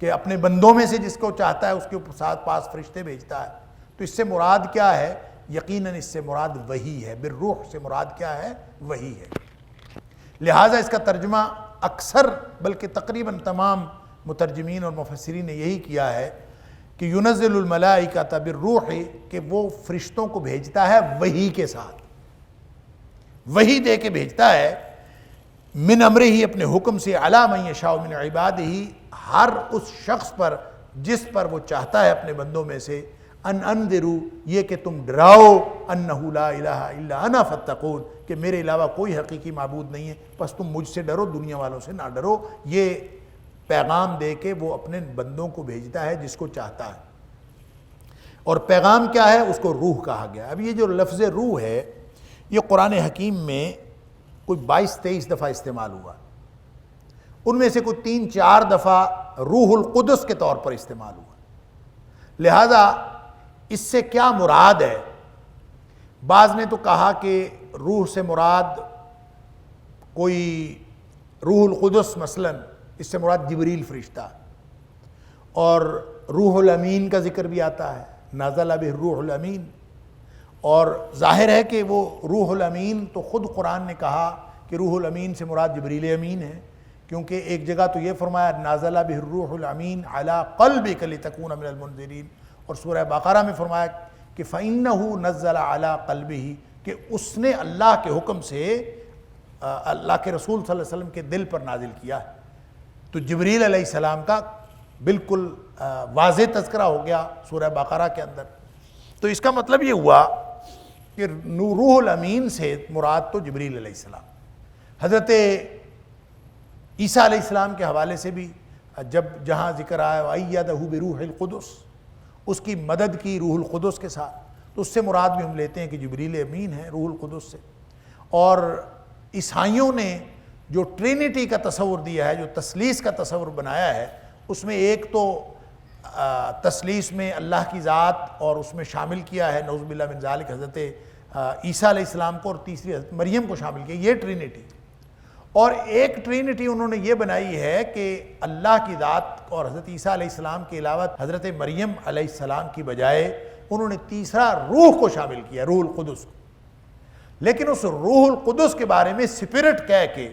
Speaker 1: کہ اپنے بندوں میں سے جس کو چاہتا ہے اس کے ساتھ پاس فرشتے بھیجتا ہے۔ تو اس سے مراد کیا ہے؟ یقیناً اس سے مراد وحی ہے، بالروح سے مراد کیا ہے؟ وحی ہے۔ لہٰذا اس کا ترجمہ اکثر بلکہ تقریباً تمام مترجمین اور مفسرین نے یہی کیا ہے کہ ینزل الملائکۃ بالروح، کہ وہ فرشتوں کو بھیجتا ہے وحی کے ساتھ، وحی دے کے بھیجتا ہے، من امرہ ہی اپنے حکم سے، علی من یشاء من عبادہ ہر اس شخص پر جس پر وہ چاہتا ہے اپنے بندوں میں سے، ان انذروا یہ کہ تم ڈراؤ انہ لا الہ الا انا فاتقون کہ میرے علاوہ کوئی حقیقی معبود نہیں ہے بس تم مجھ سے ڈرو دنیا والوں سے نہ ڈرو. یہ پیغام دے کے وہ اپنے بندوں کو بھیجتا ہے جس کو چاہتا ہے. اور پیغام کیا ہے؟ اس کو روح کہا گیا. اب یہ جو لفظ روح ہے یہ قرآن حکیم میں کوئی 22-23 دفعہ استعمال ہوا. ان میں سے کوئی 3-4 دفعہ روح القدس کے طور پر استعمال ہوا. لہذا اس سے کیا مراد ہے؟ بعض نے تو کہا کہ روح سے مراد کوئی روح القدس مثلا اس سے مراد جبریل فرشتہ، اور روح الامین کا ذکر بھی آتا ہے، نازل بہ الروح الامین. اور ظاہر ہے کہ وہ روح الامین تو خود قرآن نے کہا کہ روح الامین سے مراد جبریل امین ہے، کیونکہ ایک جگہ تو یہ فرمایا نازل بہ الروح الامین علی قلبک لتکون من المنذرین، اور سورہ بقرہ میں فرمایا کہ فإنہ نزل علی قلبہ کہ اس نے اللہ کے حکم سے اللہ کے رسول صلی اللہ علیہ وسلم کے دل پر نازل کیا. تو جبریل علیہ السلام کا بالکل واضح تذکرہ ہو گیا سورہ بقرہ کے اندر. تو اس کا مطلب یہ ہوا کہ روح الامین سے مراد تو جبریل علیہ السلام. حضرت عیسیٰ علیہ السلام کے حوالے سے بھی جب جہاں ذکر آیا وَأَيَّدَهُ بِرُوحِ الْقُدُسِ اس کی مدد کی روح القدس کے ساتھ، تو اس سے مراد بھی ہم لیتے ہیں کہ جبریل امین ہے روح القدس سے. اور عیسائیوں نے جو ٹرینٹی کا تصور دیا ہے، جو تثلیث کا تصور بنایا ہے، اس میں ایک تو تثلیث میں اللہ کی ذات اور اس میں شامل کیا ہے نعوذ باللہ من ذالک حضرت عیسیٰ علیہ السلام کو، اور تیسری حضرت مریم کو شامل کیا، یہ ٹرینٹی. اور ایک ٹرینٹی انہوں نے یہ بنائی ہے کہ اللہ کی ذات اور حضرت عیسیٰ علیہ السلام کے علاوہ حضرت مریم علیہ السلام کی بجائے انہوں نے تیسرا روح کو شامل کیا، روح القدس کو. لیکن اس روح القدس کے بارے میں سپرٹ کہہ کے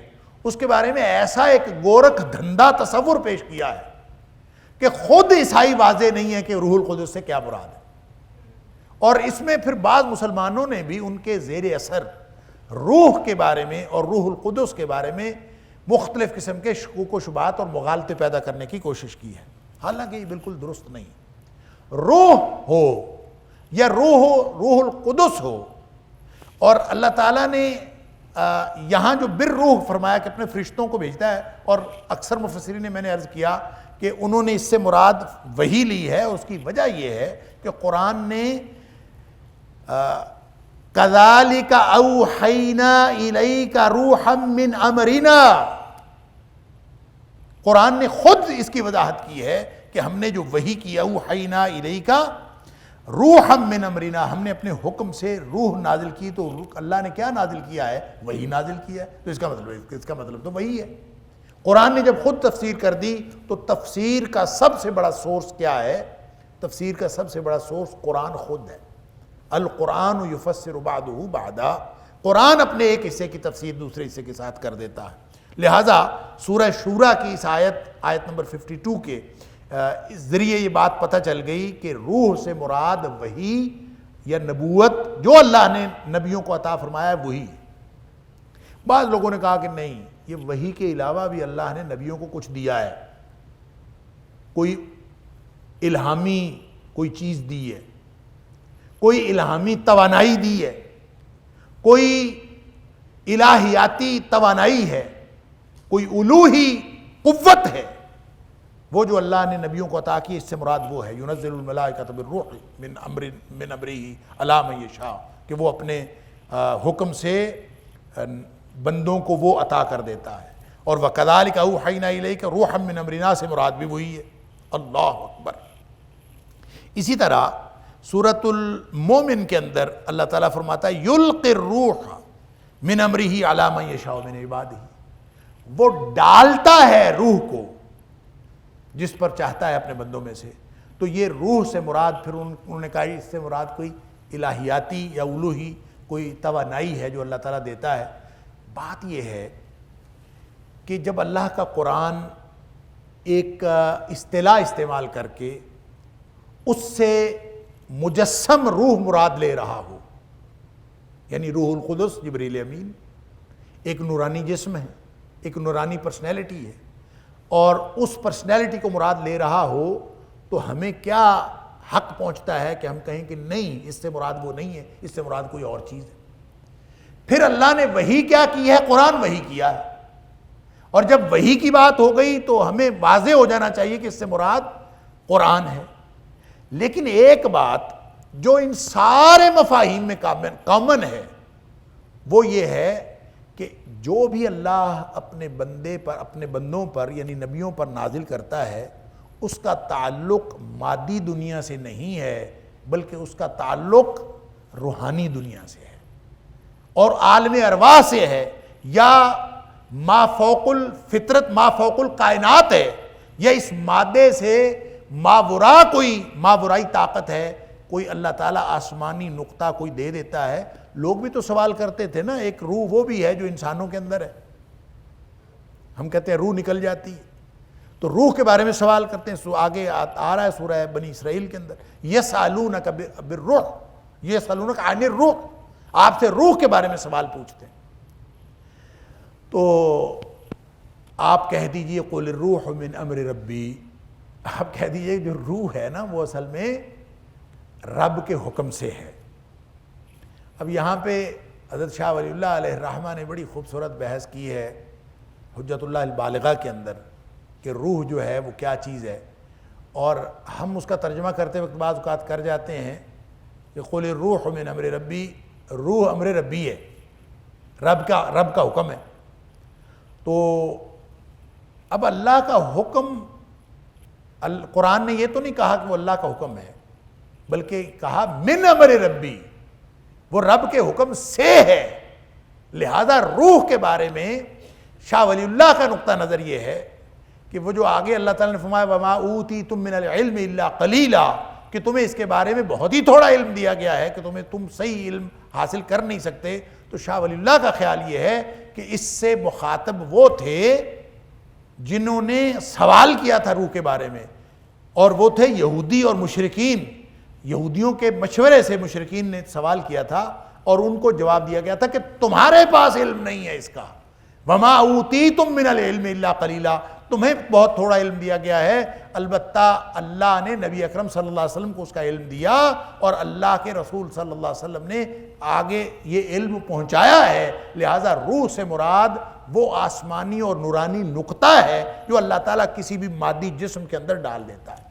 Speaker 1: اس کے بارے میں ایسا ایک گورکھ دھندا تصور پیش کیا ہے کہ خود عیسائی واضح نہیں ہے کہ روح القدس سے کیا مراد ہے. اور اس میں پھر بعض مسلمانوں نے بھی ان کے زیر اثر روح کے بارے میں اور روح القدس کے بارے میں مختلف قسم کے شکوک و شبہات اور مغالطے پیدا کرنے کی کوشش کی ہے، حالانکہ یہ بالکل درست نہیں. روح ہو یا روح القدس ہو، اور اللہ تعالیٰ نے یہاں جو بالروح فرمایا کہ اپنے فرشتوں کو بھیجتا ہے، اور اکثر مفسرین نے میں نے عرض کیا کہ انہوں نے اس سے مراد وحی لی ہے. اس کی وجہ یہ ہے کہ قرآن نے کذالک اوحینا الیک روحا من امرنا، قرآن نے خود اس کی وضاحت کی ہے کہ ہم نے جو وحی کی اوحینا الیک روحا من امرنا، ہم نے اپنے حکم سے روح نازل کی. تو اللہ نے کیا نازل کیا ہے؟ وحی نازل کیا ہے. تو اس کا مطلب تو وحی ہے. قرآن نے جب خود تفسیر کر دی تو تفسیر کا سب سے بڑا سورس کیا ہے؟ تفسیر کا سب سے بڑا سورس قرآن خود ہے. القرآن یفسر بعضہ بعضا، قرآن اپنے ایک حصے کی تفسیر دوسرے حصے کے ساتھ کر دیتا ہے. لہٰذا سورہ شورى کی اس آیت نمبر 52 کے ذریعے یہ بات پتہ چل گئی کہ روح سے مراد وحی یا نبوت جو اللہ نے نبیوں کو عطا فرمایا ہے وہی. بعض لوگوں نے کہا کہ نہیں، یہ وحی کے علاوہ بھی اللہ نے نبیوں کو کچھ دیا ہے، کوئی الہامی کوئی چیز دی ہے، کوئی الہامی توانائی دی ہے، کوئی الہیاتی توانائی ہے، کوئی الوہی قوت ہے. وہ جو اللہ نے نبیوں کو عطا کی اس سے مراد وہ ہے ينزل الملائکۃ بالروح من امرہ علی من یشاء، کہ وہ اپنے حکم سے بندوں کو وہ عطا کر دیتا ہے. اور وَكَذَلِكَ أَوْحَيْنَا إِلَيْكَ رُوحًا مِّنْ أَمْرِنَا سے مراد بھی وہی ہے. اللہ اکبر. اسی طرح سورۃ المومن کے اندر اللہ تعالیٰ فرماتا ہے یلقی الروح من امرہ علی من یشاء من عبادہ، وہ ڈالتا ہے روح کو جس پر چاہتا ہے اپنے بندوں میں سے. تو یہ روح سے مراد پھر انہوں نے کہا اس سے مراد کوئی الہیاتی یا الوہی کوئی توانائی ہے جو اللہ تعالیٰ دیتا ہے. بات یہ ہے کہ جب اللہ کا قرآن ایک اصطلاح استعمال کر کے اس سے مجسم روح مراد لے رہا ہو، یعنی روح القدس جبریل امین ایک نورانی جسم ہے، ایک نورانی پرسنالٹی ہے، اور اس پرسنالٹی کو مراد لے رہا ہو، تو ہمیں کیا حق پہنچتا ہے کہ ہم کہیں کہ نہیں، اس سے مراد وہ نہیں ہے، اس سے مراد کوئی اور چیز ہے۔ پھر اللہ نے وحی کیا کی ہے؟ قرآن وحی کیا ہے، اور جب وحی کی بات ہو گئی تو ہمیں واضح ہو جانا چاہیے کہ اس سے مراد قرآن ہے۔ لیکن ایک بات جو ان سارے مفاہیم میں کامن ہے وہ یہ ہے کہ جو بھی اللہ اپنے بندوں پر یعنی نبیوں پر نازل کرتا ہے اس کا تعلق مادی دنیا سے نہیں ہے، بلکہ اس کا تعلق روحانی دنیا سے ہے اور عالم ارواح سے ہے، یا ما فوق الفطرت ما فوق الکائنات ہے، یا اس مادے سے ماورائی طاقت ہے، کوئی اللہ تعالیٰ آسمانی نقطہ کوئی دے دیتا ہے۔ لوگ بھی تو سوال کرتے تھے نا، ایک روح وہ بھی ہے جو انسانوں کے اندر ہے، ہم کہتے ہیں روح نکل جاتی ہے، تو روح کے بارے میں سوال کرتے ہیں۔ آگے آ رہا ہے سورہ بنی اسرائیل کے اندر، یسألونک بالروح، یسألونک عن الروح، آپ سے روح کے بارے میں سوال پوچھتے ہیں، تو آپ کہہ دیجئے قل الروح من امر ربی، آپ کہہ دیجئے جو روح ہے نا وہ اصل میں رب کے حکم سے ہے۔ اب یہاں پہ حضرت شاہ ولی اللہ علیہ الرحمہ نے بڑی خوبصورت بحث کی ہے حجت اللہ البالغہ کے اندر کہ روح جو ہے وہ کیا چیز ہے، اور ہم اس کا ترجمہ کرتے وقت بعض اوقات کر جاتے ہیں کہ قل الروح من امر ربی، روح امر ربی ہے، رب کا حکم ہے۔ تو اب اللہ کا حکم، قرآن نے یہ تو نہیں کہا کہ وہ اللہ کا حکم ہے، بلکہ کہا من امر ربی، وہ رب کے حکم سے ہے۔ لہذا روح کے بارے میں شاہ ولی اللہ کا نقطہ نظر یہ ہے کہ وہ جو آگے اللہ تعالیٰ نے فرمایا وما اوتیتم من العلم الا قلیلا، کہ تمہیں اس کے بارے میں بہت ہی تھوڑا علم دیا گیا ہے، کہ تم صحیح علم حاصل کر نہیں سکتے، تو شاہ ولی اللہ کا خیال یہ ہے کہ اس سے مخاطب وہ تھے جنہوں نے سوال کیا تھا روح کے بارے میں، اور وہ تھے یہودی اور مشرکین۔ یہودیوں کے مشورے سے مشرکین نے سوال کیا تھا اور ان کو جواب دیا گیا تھا کہ تمہارے پاس علم نہیں ہے اس کا، وما اوتیتم من العلم الا قلیلا، تمہیں بہت تھوڑا علم دیا گیا ہے۔ البتہ اللہ نے نبی اکرم صلی اللہ علیہ وسلم کو اس کا علم دیا، اور اللہ کے رسول صلی اللہ علیہ وسلم نے آگے یہ علم پہنچایا ہے۔ لہٰذا روح سے مراد وہ آسمانی اور نورانی نقطہ ہے جو اللہ تعالیٰ کسی بھی مادی جسم کے اندر ڈال دیتا ہے۔